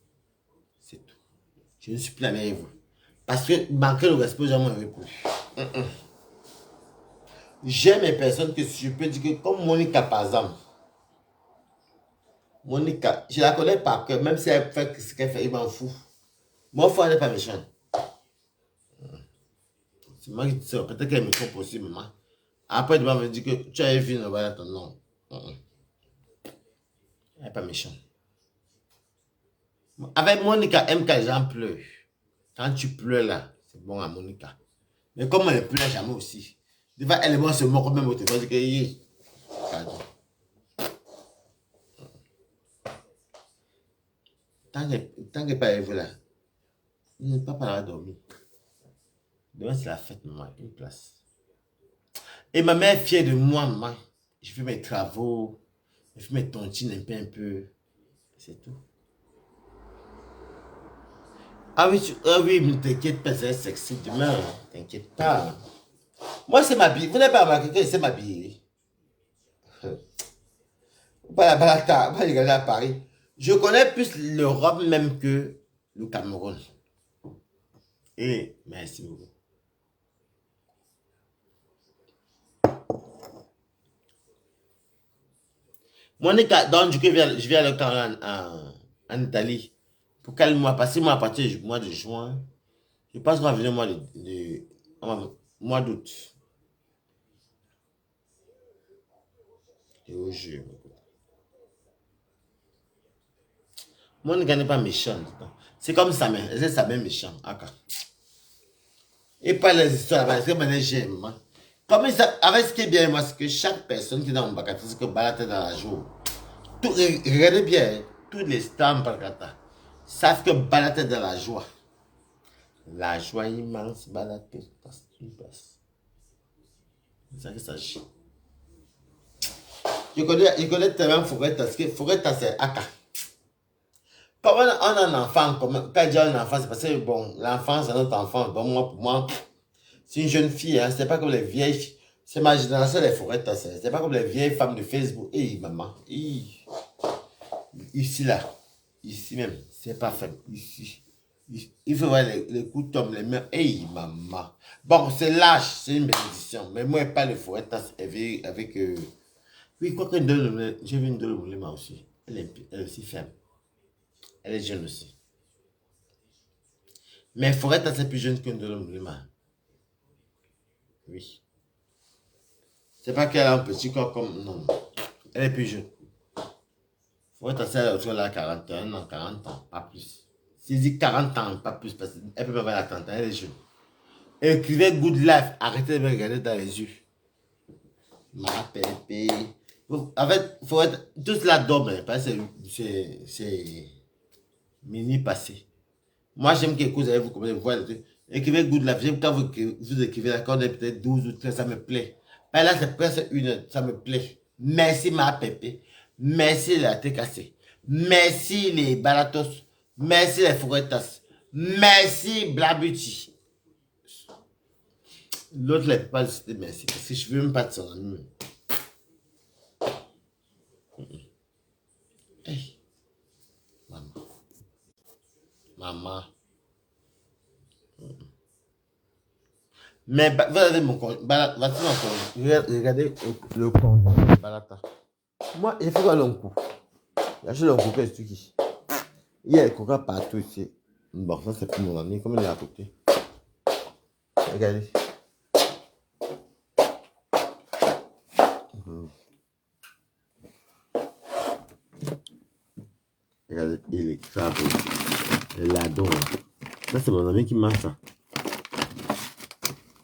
C'est tout. Je ne suis plus ami avec vous. Parce que manquer le respect, j'en ai plus. J'aime les personnes que je peux dire que, comme Monica par exemple. Monica, je la connais par cœur, même si elle fait ce qu'elle fait, il m'en fout. Mon frère n'est pas méchant. C'est moi qui dis ça. Peut-être qu'elle me trompe aussi, maman. Après, elle va me dire que tu as vu, voilà ton nom. Elle n'est pas méchante. Avec Monica, aime quand les gens pleurent. Quand tu pleures là, c'est bon à Monica. Mais comme elle ne pleure jamais aussi. Des fois, elle et moi se moquent même au téléphone. Je dis que, pardon. Tant qu'elle n'est pas arrivée là, il n'est pas là à dormir. Demain, c'est la fête, maman. Une place. Et ma mère est fière de moi, maman. Je fais mes travaux. Je fais mes tontines un peu. C'est tout. Ah oui, mais t'inquiète pas, c'est sexy demain. T'inquiète pas. Moi, c'est ma bille. Vous n'avez pas remarqué que c'est ma bille. Pas la Balata, pas regarder à Paris. Je connais plus l'Europe même que le Cameroun. Et merci beaucoup. Monica, donc du coup, je viens le Cameroun en Italie. Pour quel mois? Parce que moi, à partir du mois de juin, je pense qu'on va venir au mois d'août. Je vous jure. Monica n'est pas méchante. C'est comme sa mère. Elle est sa mère méchante. Okay. Et pas les histoires là-bas. Est-ce que j'aime? Hein? Comme ça, avec ce qui est bien, moi, c'est que chaque personne qui est dans mon bagage, c'est que balade dans la joue. Regardez bien, tous les stars Mbakata savent que balade dans la joie. La joie immense, balade une place. C'est ça qu'il s'agit. Je connais tellement Fouretta, parce que Fouretta, c'est Aka. Quand on a un enfant, quand j'ai un enfant, c'est parce que, bon, l'enfant, c'est notre enfant. Bon, moi, pour moi, c'est une jeune fille, hein, c'est pas comme les vieilles filles. C'est ma génération, les Fouretta, c'est pas comme les vieilles femmes de Facebook. Hé, maman, ici, là, ici même, c'est pas fait, ici. Il faut voir les coups tombent, les mains. Hey, maman. Bon, c'est l'âge, c'est une bénédiction. Mais moi, pas le Fouretta avec oui, quoi que j'ai vu une de Moulema aussi. Elle est aussi faible. Elle est jeune aussi. Mais Fouretta, c'est plus jeune qu'une de Moulema. Oui. C'est pas qu'elle a un petit corps comme. Non. Elle est plus jeune. Fouretta, c'est autour de la 41 ans, 40 ans, pas plus. Si je dis 40 ans, pas plus, parce qu'elle peut pas avoir la 30 ans, elle est jeune. Elle écrivait Good Life, arrêtez de me regarder dans les yeux. Ma pépé. En fait, Fouretta, tout cela dorment, parce que c'est mini passé. Moi, j'aime que vous allez vous commencer, vous voyez le truc. Écrivez Good Life. J'aime quand vous écrivez là, quand on est peut-être 12 ou 13, ça me plaît. Mais là, c'est presque une heure, ça me plaît. Merci ma pépé. Merci la TKC. Merci les balatos. Merci les fourretas. Merci Blabuti. L'autre, là, peut pas citer merci. Parce que je ne veux même pas de son ami. Hey, maman. Maman. Mais regardez mon congé. Regardez le congé de Balata. Moi, il faut voir l'oncle. Il y a l'oncle qui est qui. Il y a le coca partout ici. Bon, ça c'est pour mon ami. Comme il est à côté. Regardez. Regardez, il est crabe aussi. Il adore. Ça c'est mon ami qui mange ça.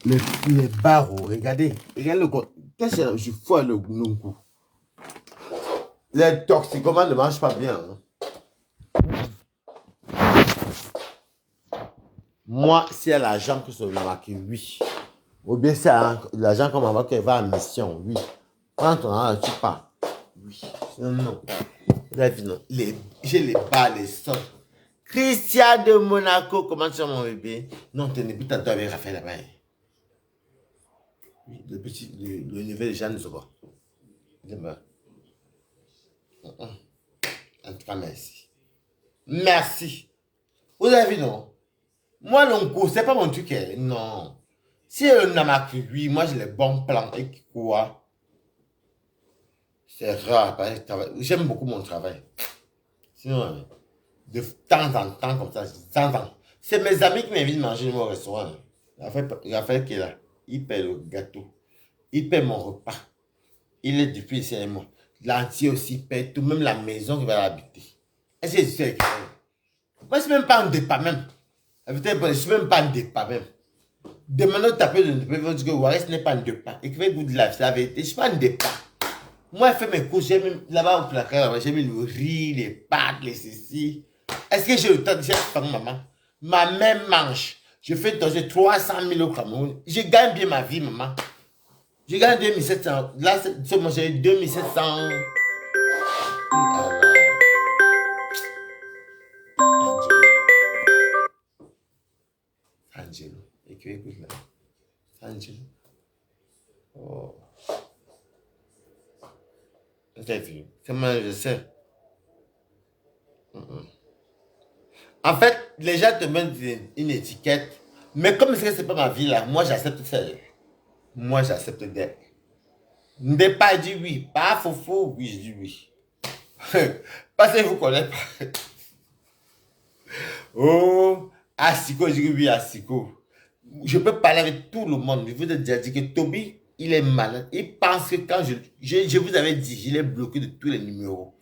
Les barreaux, regardez. Regardez le goût. Qu'est-ce que je suis fou à le goût. Les toxicomanes ne mangent pas bien. Hein. Moi, s'il y a l'argent que ça m'a marqué, oui. Ou bien c'est l'argent qu'on m'a marqué, va en mission, oui. Prends ton argent, tu pars. Oui. Sinon, non. Non. J'ai les bas, les sons. Christian de Monaco, comment tu vas mon bébé? Non, tu n'es plus tantôt avec Raphaël là-bas. Oui, le petit, le niveau de Jeanne ne se voit. En tout cas, merci. Merci. Vous avez vu, non? Moi, l'onco, c'est pas mon truc. Hein. Non. Si elle n'a pas oui, moi, j'ai les bons plans. Et quoi? C'est rare. J'aime beaucoup mon travail. Sinon, de temps en temps, comme ça, de temps en temps. C'est mes amis qui m'invitent à manger au restaurant. Raphaël qui est là, il paie le gâteau. Il paie mon repas. Il est depuis ici avec moi. L'entier aussi paie tout, même la maison qu'il va habiter. Est-ce que je sais que moi, je ne suis même pas en départ même. Je ne suis même pas en départ même. Demandez de taper le départ, ils vont dire que Waris n'est pas en départ. Et que fait good life, c'est la vérité. Je ne suis pas en départ. Moi, je fais mes courses, j'ai mis là-bas au placard, j'ai mis le riz, les pâtes, les ceci. Est-ce que j'ai le temps de dire à maman? Ma mère mange. Je fais tonger 300 000 au Cameroun. Je gagne bien ma vie, maman. Je gagne 2700. Là, j'ai 2700. Angelo. Écoute là. Angelo. Oh. Comment je sais? En fait, les gens te mettent une étiquette. Mais comme c'est pas ma vie là, moi j'accepte ça. Moi j'accepte d'être. Ne pas dire oui. Pas faux, oui, je dis oui. Parce que vous connaissez pas. Oh, Asiko, je dis oui, Asiko. Je peux parler avec tout le monde. Je vous ai déjà dit que Toby, il est malade. Il pense que quand je vous avais dit, je l'ai bloqué de tous les numéros.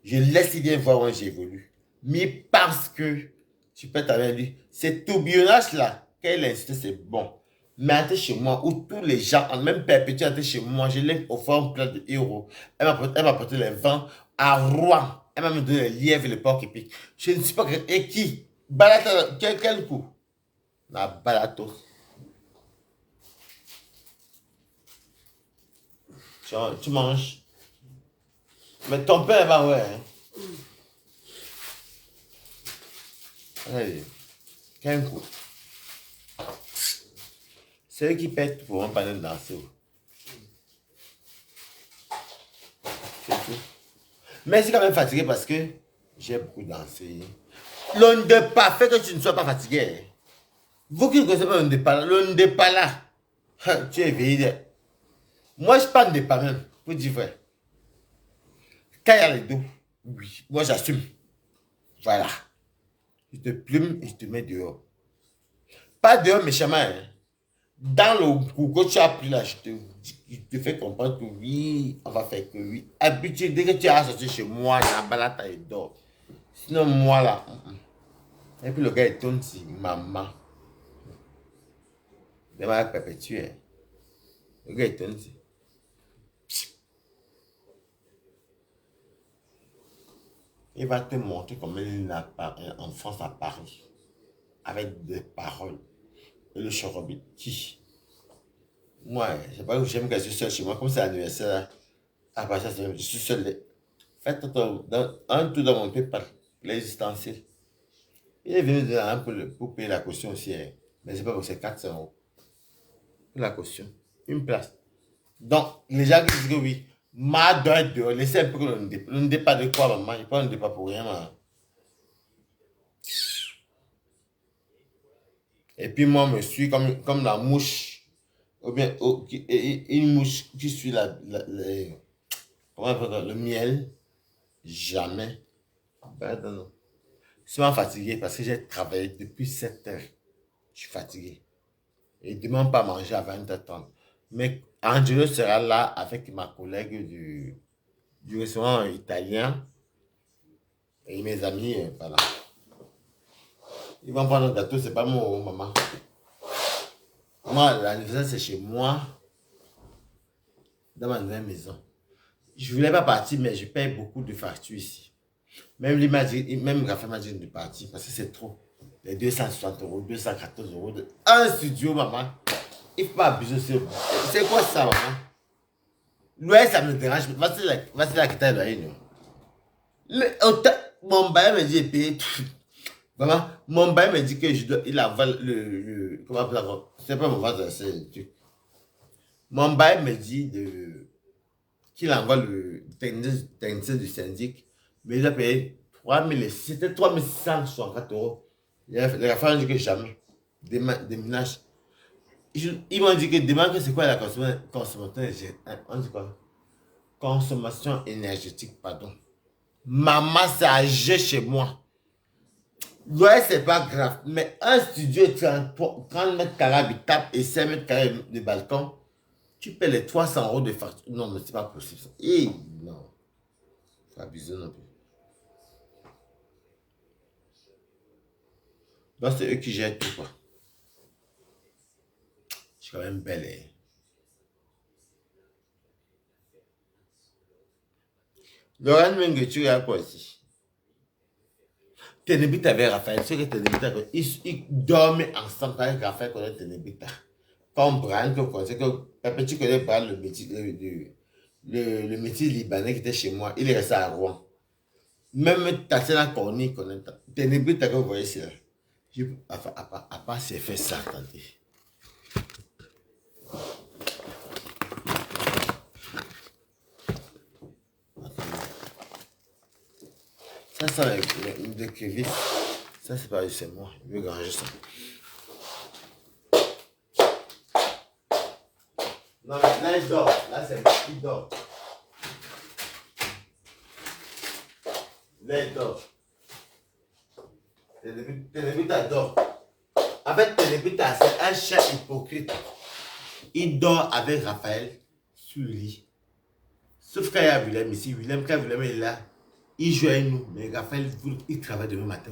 Je laisse bien voir où j'évolue. Mais parce que, tu peux t'avoir dit, c'est tourbillonnage là, qu'elle insiste, c'est bon. Mais entrer chez moi, où tous les gens, en même perpétué entrer chez moi, je l'ai offert un plat de héros. Elle m'a apporté les vents à Rouen. Elle m'a donné les lièvres et les porcs épics. Je ne sais pas, et qui? Balata, quel coup? La balato. Tu manges. Mais ton père va, ouais. Hein. Allez, quel coup? C'est eux qui pètent pour un panel danser. C'est tout. Mais je suis quand même fatigué parce que j'ai beaucoup dansé. Le Ndepa fait que tu ne sois pas fatigué. Vous qui ne connaissez pas le Ndepa, le Ndepa là, tu es éveillé. Moi, je parle de Ndepa même, pour dire vrai. Quand il y a les dos, oui, moi j'assume. Voilà. Je te plume et je te mets dehors. Pas dehors méchamment. Hein. Dans le coup que tu as pris là, je te fais comprendre que oui, on va faire que oui. Habitué, dès que tu as sorti chez moi, la balade et dort. Sinon, moi là. Et puis le gars il tourne sur maman. Il va perpétuer. Le gars il tourne sur. Il va te montrer comment il a en France à Paris. Avec des paroles. Et le chorobiti. Moi, je sais pas où j'aime que je suis seul chez moi. Comme c'est l'anniversaire. Ah bah ça, je suis seul. Faites un tour dans mon PayPal. L'existentiel. Il est venu de un pour payer la caution aussi. Hein. Mais c'est pas pour c'est 400 €. Pour la caution. Une place. Donc, les gens qui disent que oui. Ma doit être dehors. Laissez un peu que le ne départ de quoi, maman. Il pas un départ pour rien, maman. Et puis moi, je me suis comme la mouche Ou bien une mouche qui suit comment on appelle ça, le miel. Jamais. Ben, non, non. Je suis fatigué parce que j'ai travaillé depuis 7 heures. Je suis fatigué. Et ne demande pas à manger à 20h30. Mais Angelo sera là avec ma collègue du restaurant italien et mes amis. Voilà. Ils vont prendre un gâteau, c'est pas mon maman. Moi, l'anniversaire, c'est chez moi, dans ma nouvelle maison. Je voulais pas partir, mais je paye beaucoup de factures ici. Même lui m'a dit, même Raphaël m'a dit de partir parce que c'est trop. Les 260 euros, 214 euros. Un studio, maman. Il ne faut pas abuser sur. C'est quoi ça, maman? Loyer, ça me dérange. Vas-y, la quitter le loyer, non? Mon bail me dit, j'ai payé tout. Maman, mon bail me dit que il envoie comment on appelle ça? C'est pas mon voisin, c'est le truc. Mon bail me dit qu'il envoie le technicien du syndic, mais il a payé 3000, c'était 3664 euros. Les affaires ont dit que jamais. Des ménages. Ils m'ont dit que demain, que c'est quoi la consommation énergétique? On dit quoi? Consommation énergétique, pardon. Maman, c'est âgé chez moi. Ouais, c'est pas grave, mais un studio est 30 mètres carrés habitable et 5 mètres carrés de balcon. Tu paies les 300 euros de facture. Non, mais c'est pas possible. Ça. Et non. Faut abuser non plus. Donc, c'est eux qui gèrent tout, quoi. Je suis quand même belle, hein. Laurent Mengue, tu regardes quoi ici? Ténébita avec Raphaël. C'est que Ténébita, ils dorment ensemble avec Raphaël connaît Ténébita. Comme Brian, que vous connaissez, que tu connais Brian, le métier libanais qui était chez moi. Il est resté à Rouen. Même Tatiana Corny connaît. Ténébita que vous voyez, c'est là. À part c'est fait ça, attendez. Ça, de Kevin. Ça, c'est pas c'est moi. Je vais granger ça. Non, mais là, il dort. Là, c'est moi qui dort. Là, il dort. Ténébita dort. En fait, Ténébita, c'est un chien hypocrite. Il dort avec Raphaël sur le lit. Sauf quand il y a Willem ici. Quand Willem est là, il joue avec nous. Mais Raphaël, il travaille demain matin.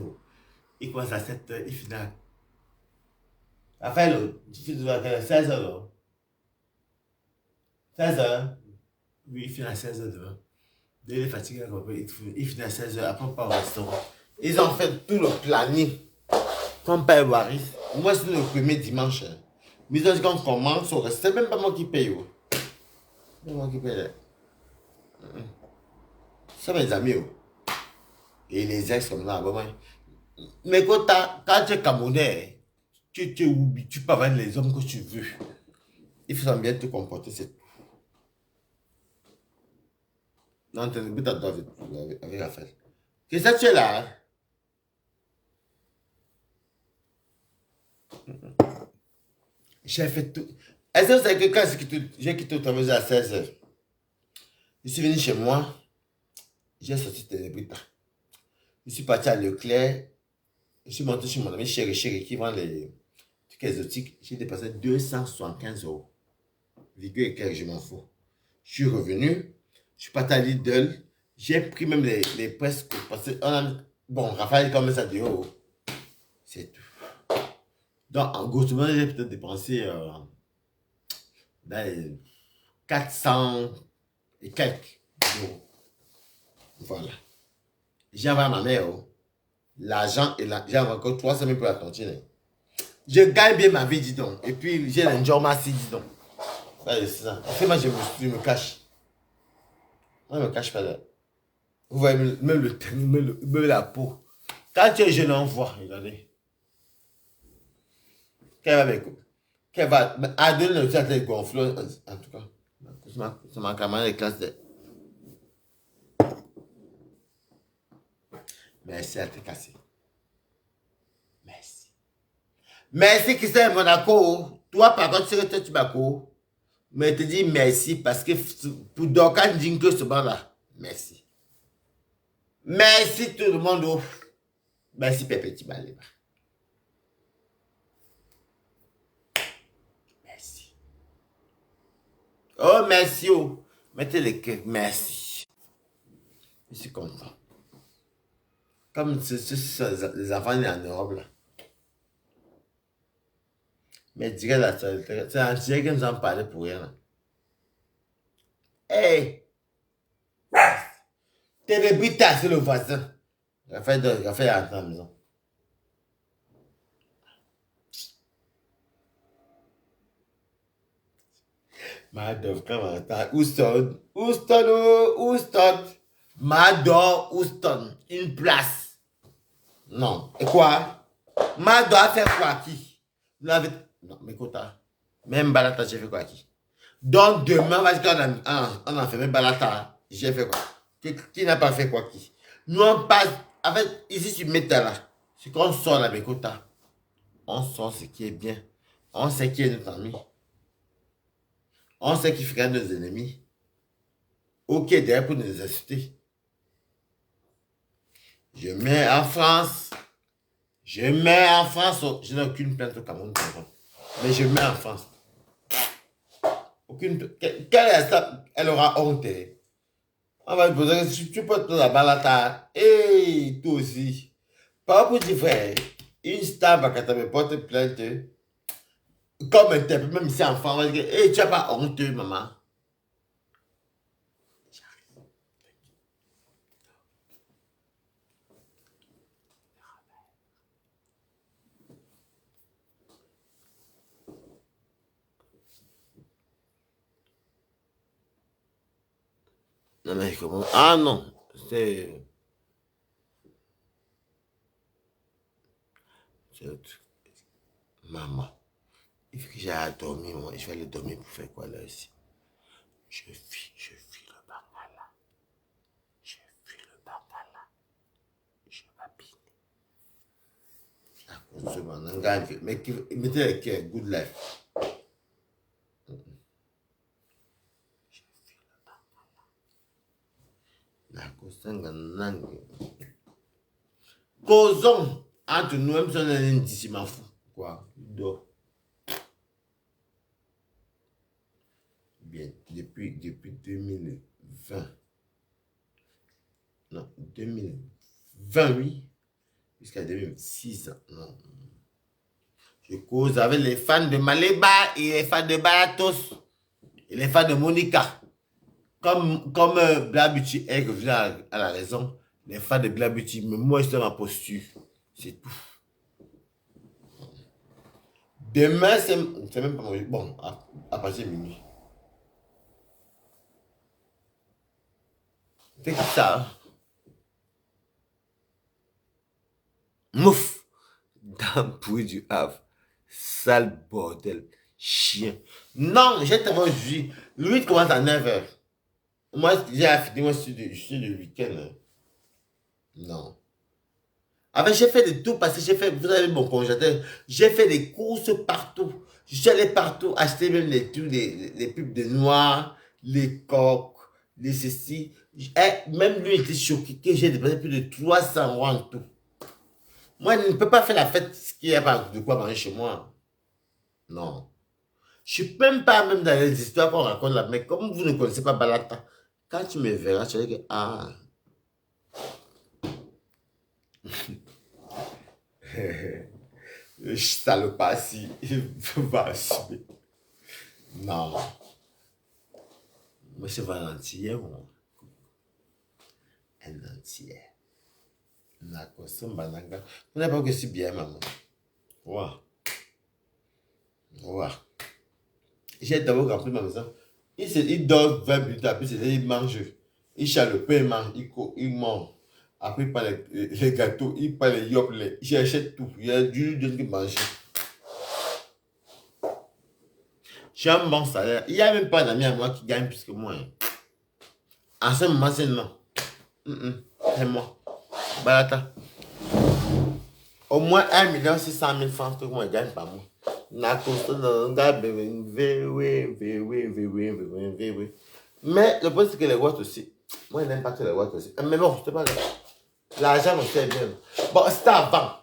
Il commence à 7h, il finit à. Raphaël, tu finis à 16h. 16h. Oui, il finit à 16h demain. Dès il est fatigué, il finit à 16h. Après, on part au restaurant. Ils ont fait tout le planning. Comme Père Waris. Moi, c'est le premier dimanche. Mais ils ont dit qu'on commence au restaurant. C'est même pas moi qui paye. C'est moi qui paye. C'est mes amis. Et les ex comme ça. Mais quand tu es Camerounais, tu peux avoir les hommes que tu veux. Il faut bien te comporter, c'est tout. Non, tu es but avec Raphaël. Qu'est-ce que tu es là? Hein? J'ai fait tout. Est-ce que vous savez que quand j'ai quitté le travail à 16h, je suis venu chez moi, j'ai sorti Ténébrita. Je suis parti à Leclerc, je suis monté chez mon ami Chéri qui vend les trucs exotiques. J'ai dépassé 275 euros. Virgule et quelques, je m'en fous. Je suis revenu, je suis parti à Lidl, j'ai pris même les presque. Parce que bon, Raphaël comme ça de haut. C'est tout. Donc, en gros, j'ai peut-être dépensé dans les 400 et quelques euros. Voilà. J'ai envoyé à ma mère l'argent et j'ai encore 300 000 pour la tontine. Je gagne bien ma vie, dis donc. Et puis, j'ai l'enjormassi, dis donc. C'est ça. Après, moi, je me cache. Moi, je ne me cache pas là. Vous voyez, même le teint, même la peau. Quand tu es jeune, on voit, regardez. Qu'elle va. Adèle ne s'est pas gonflé, en tout cas. C'est ma camarade de classe. Merci à te casser. Merci. Merci, Christelle Monaco. Toi, par contre, tu sais que toi, tu m'as couru. Mais il te dit merci parce que pour Dorcas Dingue, ce banc-là, merci. Merci tout le monde. Oh. Merci Pépé Tibalé. Merci. Oh, merci. Oh. Mettez les cœurs. Merci. Je suis content. Comme les enfants nés en Europe, là. Mais je dirais là, c'est un tiré qu'ils nous en parlait pour rien. Là. Hey! T'es bébé, t'as sur le voisin. Il a fait rentrer à la maison. Madove, comment t'as? Houston. Houston, oh, Houston. Madove, Houston. Une place. Non. Et quoi? Madove a fait quoi qui? Non, mais écoute, même Balata, j'ai fait quoi qui? Donc demain, on a fait même Balata. J'ai fait quoi? Qui n'a pas fait quoi qui? Nous, on passe. En fait, ici, sur Métala, c'est qu'on sort la Bécota. On sort ce qui est bien. On sait qui est notre ami. On sait qui fera nos ennemis. Ok, derrière pour nous insulter. Je mets en France. Je mets en France. Je n'ai aucune plainte au Cameroun. Mais je mets en France. Aucune. Quelle est ça? Elle aura honte. On va lui poser si tu peux te la balata. Et toi aussi. Pas pour dire frère. Une star va quand me porte plainte. Comme un type, même si enfant, on va dire, hey, tu n'as pas honteux, maman. Non, mais comment? Ah non, c'est. C'est autre. Maman, il faut que j'aille dormir, moi. Je vais aller dormir pour faire quoi là ici? Je fuis le bangala. Je fuis le bangala. Je m'habille. À cause de mon engagement. Mais mettez les cœurs, good life. Je fuis le bangala. À cause de mon causons entre nous, même si on est un d'ici, m'en fous. Quoi? Il dort. Bien, depuis 2020. Non, 2028 jusqu'à 2006 ans. Non. Je cause avec les fans de Maléba et les fans de Balatos et les fans de Monica. Comme Blabuti est revenu à la raison, les fans de Blabuti, mais moi, c'est ma posture. C'est tout. Demain, c'est même pas manger. Bon, à partir de minuit. C'est comme ça. Mouf. Dans le bruit du Havre. Sale bordel. Chien. Non, j'ai tellement joué. Lui, il commence à 9h. Moi, j'ai fini, moi, je suis le week-end. Hein. Non. Avec, j'ai fait de tout parce que j'ai fait, vous avez mon congélateur, j'ai fait des courses partout. Je suis allé partout acheter même les pubs de noix, les coques, les ceci. Même lui était choqué que j'ai dépensé plus de 300 euros en tout. Moi, je ne peux pas faire la fête s'il n'y a pas de quoi manger chez moi. Non. Je ne suis même pas même dans les histoires qu'on raconte là, mais comme vous ne connaissez pas Balata, quand tu me verras, tu vas dire que, ah. Je salopard si il va assumer. Non. Moi, c'est Valentin, moi. Un entier. La consomme bananga. Vous n'avez pas que c'est bien, maman. Ouais. Ouais. J'ai d'abord rempli ma maison. Il dort 20 minutes, après il mange. Il chale le pain, il mange, il mange. Après, il prend les gâteaux, il prend les yop, il achète tout. Il y a du de manger. J'ai un bon salaire. Il n'y a même pas un ami à moi qui gagne plus que moi. Hein. En ce moment, c'est non. C'est moi. Balata. Au moins 1 600 000 francs que moi je gagne par mois. Mais le problème, c'est que les watts aussi. Moi, je n'aime pas que les watts aussi. Mais bon, c'est pas grave. L'argent, on sait bien. Bon, c'était avant.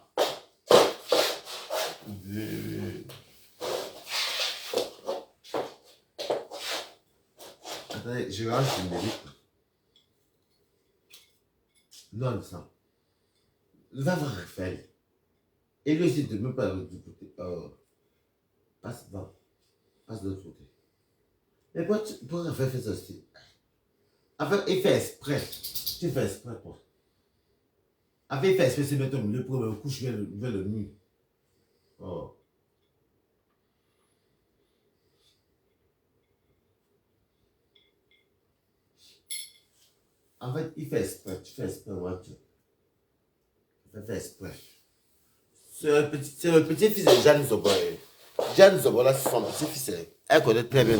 Attendez, je range une minute. Non, ça. Va voir Raphaël. Et lui aussi, ne même pas de l'autre côté. Passe de l'autre côté. Mais pourquoi Raphaël fait ça aussi? Enfin, il fait exprès. Tu fais exprès, quoi. Enfin, il fait exprès, c'est mettre au milieu pour me coucher vers le mur. Oh. En fait, il fait exprès. Tu fais exprès, ouais. Il fait exprès. C'est le petit-fils de Jeanne Zobo. Jeanne Zobo, là, c'est son petit-fils. Elle connaît très bien.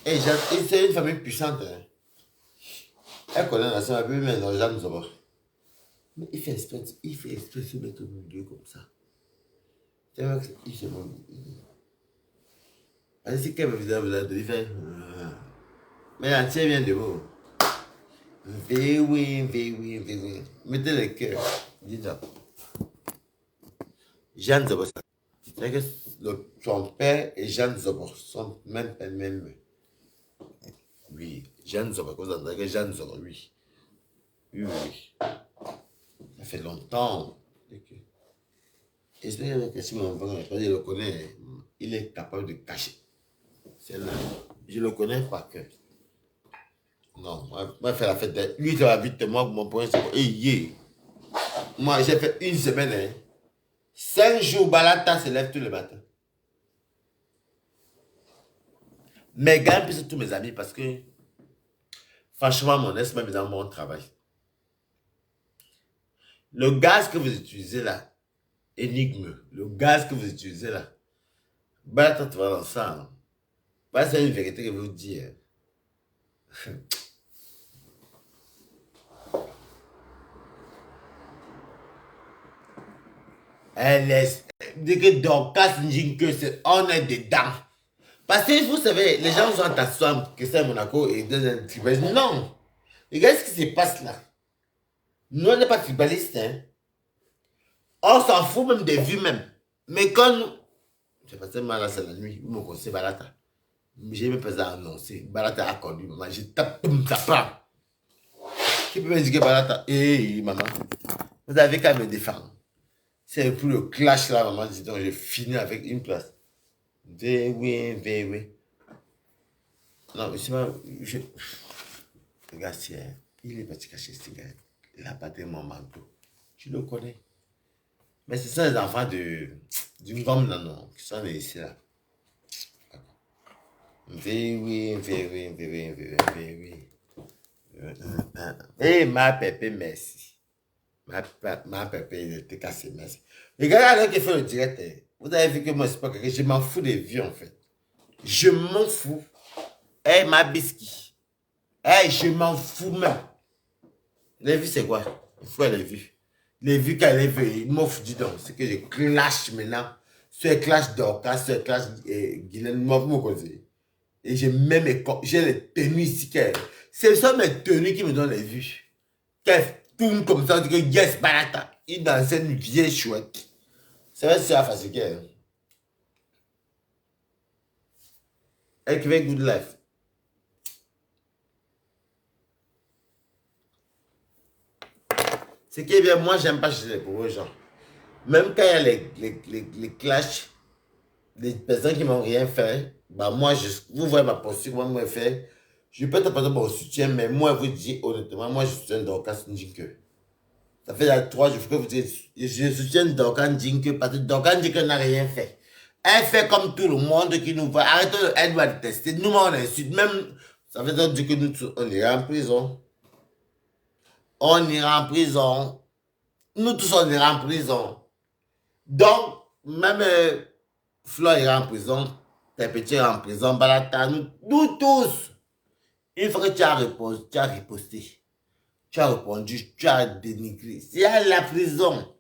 Et c'est une famille puissante. Hein. Elle connaît la soeur, elle peut même dans Jeanne Zobo. Mais il fait exprès de se mettre au milieu comme ça. C'est vrai qu'il se met. Allez-y, qu'elle me faisait de lui faire. Mais la tienne vient de vous. Oui. Mettez le cœur. Dis donc. Jeanne Zobo, ça. C'est que son père et Jeanne Zobo sont même père, même. Oui, Jeanne Zobo, comme ça, que Jeanne Zobo, oui. Oui. Ça fait longtemps. Et c'est que si mon enfant, il le connaît, il est capable de cacher. C'est là. Je le connais pas que. Non, moi, je fais la fête de. Lui, il va vite, moi, mon point, c'est quoi? Moi, j'ai fait une semaine, hein. 5 jours, Balata se lève tous les matins. Mais gagne plus tous mes amis parce que, franchement, mon ex même dans mon travail. Le gaz que vous utilisez là, énigme, le gaz que vous utilisez là, Balata, tu vas dans ça. Hein. Bah, c'est une vérité que je vous dis. Hein. Elle est. Dès que Dorcas dit que on est dedans. Parce que vous savez, les gens sont asseoir que c'est Monaco et deuxième tribaliste. Non! Regarde ce qui se passe là. Nous, on n'est pas tribalistes. Hein. On s'en fout même des vues même. Mais quand nous. C'est passé mal là, c'est la nuit. Vous me connaissez Balata. J'ai même pas annoncé. Balata a conduit, maman. Je tape, ça part. Qui peut me dire que Balata. Maman. Vous avez qu'à me défendre. C'est pour le clash là, maman. Dis donc, j'ai fini avec une place. Oui. Non, mais c'est pas. Regarde, il est parti cacher ses cigarettes. Il a battu mon manteau. Tu le connais. Mais ce sont les enfants d'une gomme non, qui sont ici là. Oui. Et ma pépé, merci. Ma pépé, il était cassé, merci. Regardez alors qui fait le direct. Vous avez vu que moi, c'est pas que je m'en fous des vues en fait. Je m'en fous. Ma biscuit. Je m'en fous même. Les vues, c'est quoi? Il faut les vues. Les vues qu'elle est vue, il m'ont foutu donc. C'est que je clash maintenant. Ce clash d'Orca, ce clash Guylaine, moi, vous me connaissez. Et j'ai les tenues ici. Ce sont mes tenues qui me donnent les vues. Qu'elle tourne comme ça, on dit que yes, Balata. Il dansait une vieille chouette. C'est vrai que c'est facile. Elle qui fait good life. Ce qui est bien, moi, j'aime pas chez les pauvres gens. Même quand il y a les clashs, les personnes qui m'ont rien fait, bah moi, vous voyez ma posture, moi, je fais, je peux te porter mon soutien, mais moi, je vous dis honnêtement, moi, je soutiens Dorcas Ndjinke. Ça fait 3 jours que vous dites, je soutiens Dorcas Ndjinke parce que Dorcas Ndjinke n'a rien fait. Elle fait comme tout le monde qui nous voit. Arrêtez, elle doit détester. Nous, on insulte. Même, ça veut dire que nous, on ira en prison. On ira en prison. Nous tous, on ira en prison. Donc, même Flo ira en prison, tes petits ira en prison, Balata, nous tous. Une fois que tu as riposté, tu as répondu, tu as dénigré. C'est à la prison.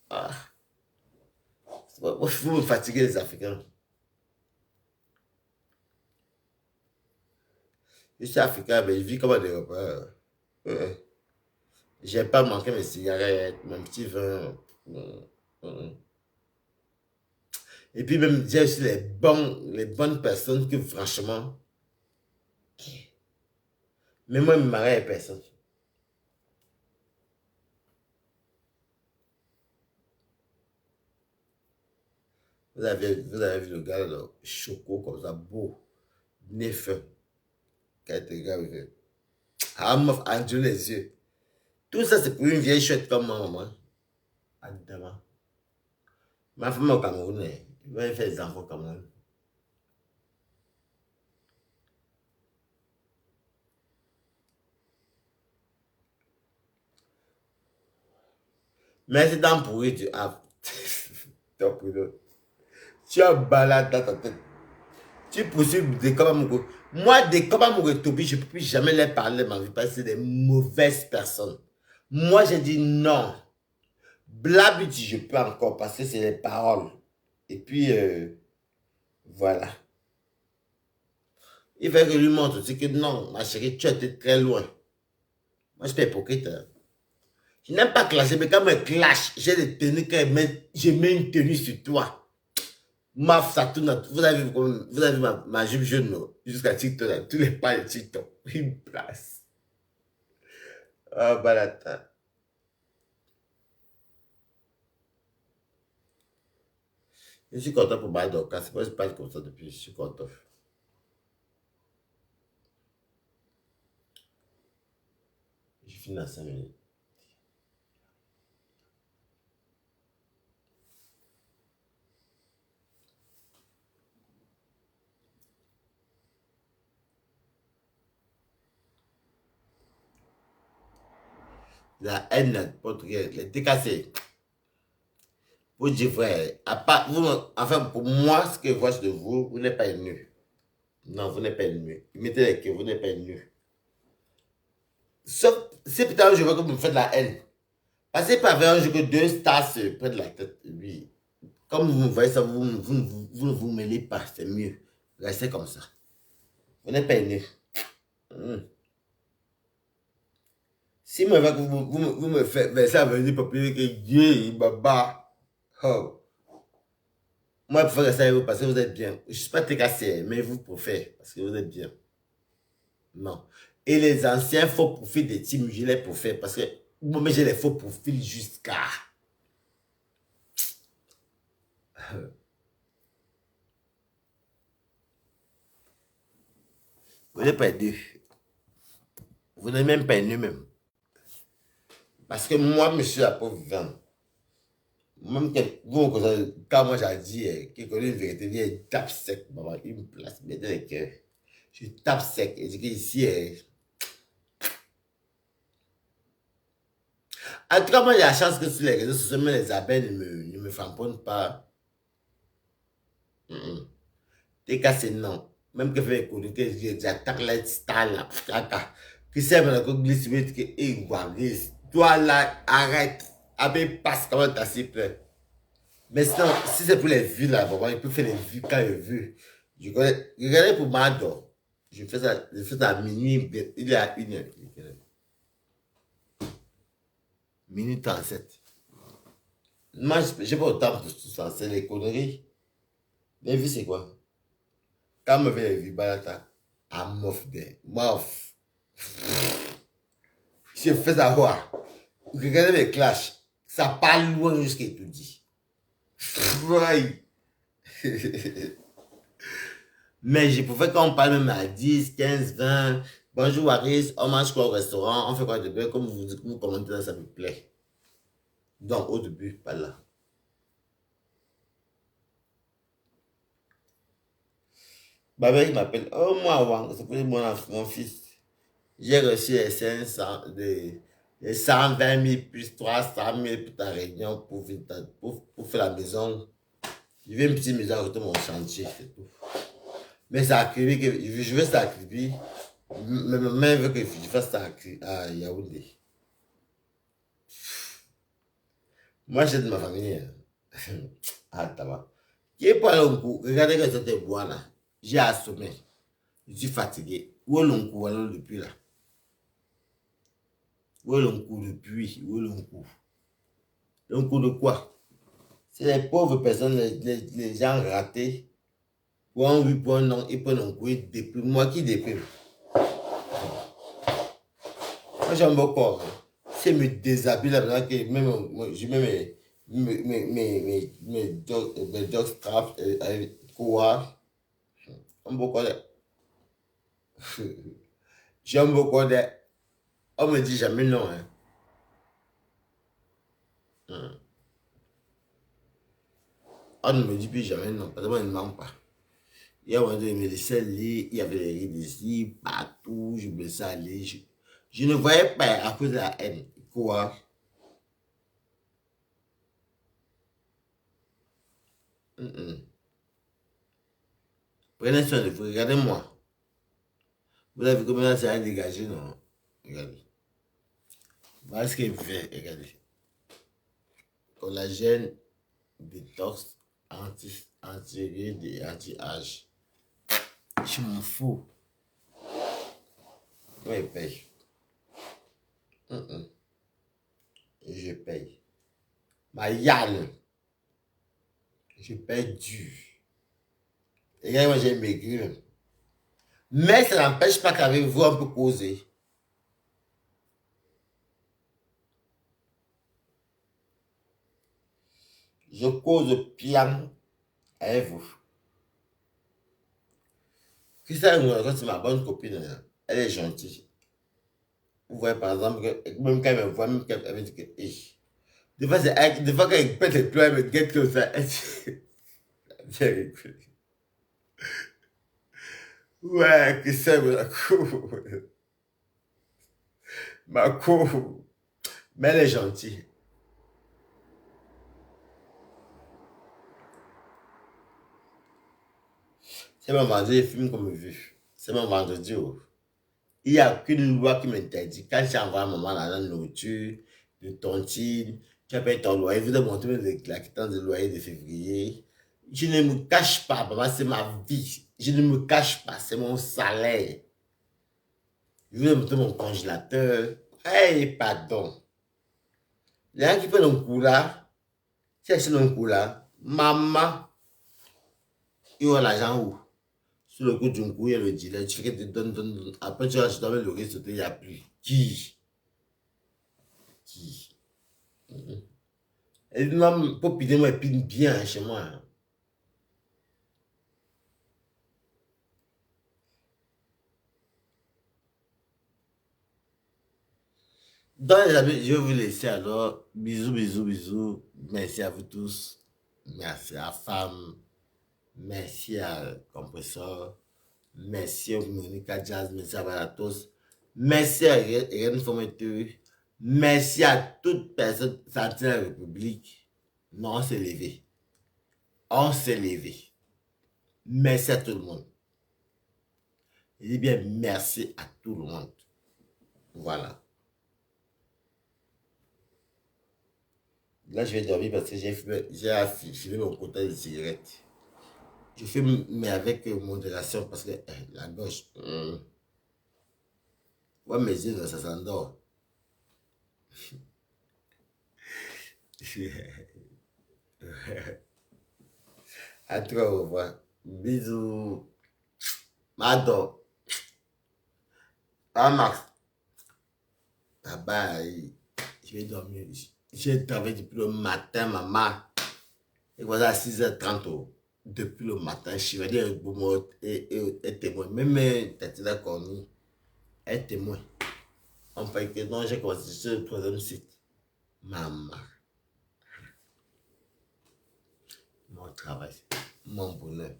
Ah. Vous me fatiguez les Africains. Je suis africain, mais je vis comme un Européen. J'ai pas manqué mes cigarettes, mon petit vin. Et puis même, j'ai aussi les bonnes personnes que franchement, mais moi, je me marie avec personne. Vous avez vu le gars là, choco comme ça, beau, nez fin, qui a été gars avec ah, meuf, en Dieu les yeux. Tout ça, c'est pour une vieille chouette comme moi, maman. Adama. Ma femme est au Cameroun, il va faire des enfants au Cameroun. Mais c'est dans pourri, tu as. Tu as balade dans ta tête. Tu poursuis des Kobamougou. Moi, des Kobamougou Tobi, je ne peux plus jamais les parler de ma vie parce que c'est des mauvaises personnes. Moi, j'ai dit non. Blabiti, je peux encore parce que c'est les paroles. Et puis, voilà. Il fait que lui montre aussi que non, ma chérie, tu étais très loin. Moi, je suis pas hypocrite. Hein. Je n'aime pas clasher, mais quand je me clash, j'ai des tenues quand je mets une tenue sur toi. Maf, ça tourne. Vous avez vu ma jupe jaune jusqu'à TikTok, là, tous les pas de TikTok. Une place. Ah, balata. Je suis content pour Badoka. C'est pas que je parle comme ça depuis. Je suis content. Je finis à 5 minutes. La haine, les décassés. Vous dites, frère, à part, vous, enfin, pour moi, ce que je vois de vous, vous n'êtes pas nu. Non, vous n'êtes pas nu. Mettez les que vous n'êtes pas nu. Sauf, si peut-être je veux que vous me faites la haine. Parce que par un jeu que deux stars se prennent la tête, oui. Comme vous me voyez ça, vous ne vous mêlez pas, c'est mieux. Restez comme ça. Vous n'êtes pas nu. Si vous me faites verser à venir pour plus que Dieu, il me bat. Oh. Moi, je préfère rester avec vous parce que vous êtes bien. Je ne suis pas très cassé, mais vous préférez parce que vous êtes bien. Non. Et les anciens faux profils des teams, je les préfère parce que moi, j'ai les faux profils jusqu'à. Vous n'êtes pas deux. Vous n'êtes même pas nu même. Parce que moi, monsieur la pauvre vivante, même quand moi j'ai dit qu'il connaît une vérité, il tape sec, maman, il me place, mais dans les cœurs. Je tape sec et je dis qu'ici, en tout cas, moi, il y a la chance que sur les réseaux sociaux, même les abeilles ne me frapponnent pas. T'es cassé, non. Même que je vais écouter, j'attaque la star là, qui sert à la glisse, mais que, et voilà, toi là, arrête. Après, passe comment t'as si peur. Mais sinon, si c'est pour les vues là, bon, il peut faire les vues quand il veut. Regardez pour Mado. Je fais ça à minuit, il est à 1h. Minuit 37. Moi, j'ai pas autant de tout ça, c'est les conneries. Les vues, c'est quoi? Quand me fait les vues, balata, à mof de, mof. Je fais ça voir. Regardez les clashs. Ça parle loin jusqu'à tout dit. Ouais. Mais je pouvais quand on parle même à 10, 15, 20. Bonjour Waris, on mange quoi au restaurant, on fait quoi de bien, comme vous commentez là, ça me plaît. Donc au début, pas là. Baba, il m'appelle, oh moi, Wang, c'est pour mon fils. J'ai reçu les 120 000 plus 300 000 pour ta réunion pour faire la maison. Je veux une petite maison à côté de mon chantier, c'est tout. Mais c'est à Kribi que je veux ça à Kribi. Ma maman veut que je fasse ça à Yaoundé. Moi, j'ai de ma famille. Hein. Ah, tabac. Qui est pas long coup? Regardez que c'était bois là. J'ai assommé. Je suis fatigué. Où est long coup alors depuis là? Où est long coup depuis? Où est long coup? Long coup de quoi? C'est les pauvres personnes, les gens ratés. Pour un oui, pour un non, ils prennent un coup, ils dépriment. Moi qui déprime. Moi j'aime beaucoup. C'est me déshabille là, maintenant que même, moi, je mets mes dog straps quoi. J'aime beaucoup. J'aime beaucoup. On me dit jamais non. Hein. On ne me dit plus jamais non, parce que moi, il ne manque pas. Il y a un moment donné, il me laissait aller, il y avait les rides ici, partout, je me laissais aller. Je ne voyais pas à cause de la haine. Quoi? Prenez soin de vous, regardez-moi. Vous avez vu comment ça a dégagé, non? Regardez. Voilà ce qu'il fait, regardez. Collagène, détox, anti-ride et anti-âge. Je m'en fous. Moi, il paye. Et je paye. Ma Yann, je paye dur. Et là, moi, j'ai maigri. Mais ça n'empêche pas qu'avec vous, on peut causer. Je cause bien avec vous. Christelle, quand c'est ma bonne copine, hein, elle est gentille. Vous voyez par exemple, que, même quand elle me voit, même quand elle me dit que, des fois, des fois quand elle pète les plombs, elle me guette comme ça. Ouais, Christelle me la cour. Ma cour. Mais elle est gentille. C'est mon vendredi, il filme comme vu. C'est mon vendredi. Oh. Il n'y a aucune loi qui m'interdit. Quand tu envoies un maman dans la nourriture, de tontine, tu as payé ton loyer, vous devez montrer la quittance de loyer de février. Je ne me cache pas, papa, c'est ma vie. Je ne me cache pas, c'est mon salaire. Je vais montrer mon congélateur. Hey, pardon. Les gens qui prennent un coup là, si achètent un coup là, maman, ils ont l'argent où? Sur le coup d'un coup, il y a le dealer, tu fais que tu donnes. Après, tu vas acheter le risque, il n'y a plus. Qui? Qui? Et non, pour piler, moi, pile bien chez moi. Hein. Dans les amis, je vais vous laisser alors. Bisous, bisous, bisous. Merci à vous tous. Merci à Femme. Merci à Compressor. Merci à Monica Jazz. Merci à Balatos. Merci à Irène Formateur. Merci à toute personne sentie la République. Non, on s'est levé. On s'est levé. Merci à tout le monde. Je dis bien merci à tout le monde. Voilà. Là, je vais dormir parce que j'ai filé mon quota de cigarettes. Je fais, mais avec modération parce que la gauche. Ouais, mes yeux, ça s'endort. À toi, au revoir. Bisous. Mado. Ah, Max. Bye bye. Je vais dormir. J'ai travaillé depuis le matin, maman. Et voilà, à 6h30. Depuis le matin, je suis venu avec Boumot et témoin. Même Tatina Corny est témoin. On fait que non, j'ai commencé sur le troisième site. Maman. Mon travail, mon bonheur.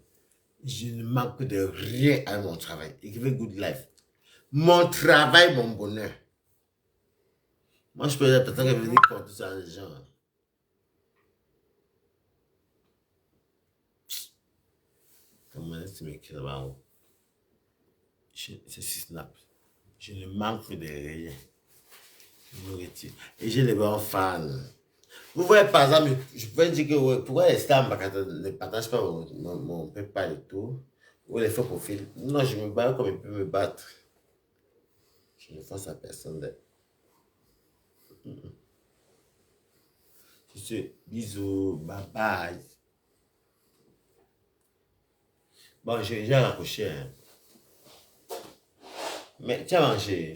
Je ne manque de rien à mon travail. Écrivez Good Life. Mon travail, mon bonheur. Moi, je peux être la personne qui veut dire compter sur les gens. Comment est-ce que tu m'écris là-bas? C'est si snap. Je ne manque de rien. Je me retire. Et j'ai les bons fans. Vous voyez, par exemple, je pourrais dire que ouais, pourquoi les stars ne partagent pas mon PayPal et tout, ou les faux profils. Non, je me bats comme il peut me battre. Je ne force à personne d'être. Bisous, bye bye. Bon, j'ai raccroché. Hein. Mais tu as mangé.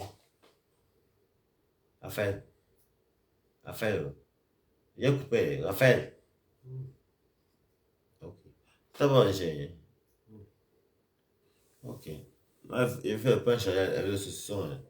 Raphaël. Raphaël. J'ai coupé. Raphaël. Ok. Tu as mangé. Ok. Il fait le pain avec le saucisson. Hein.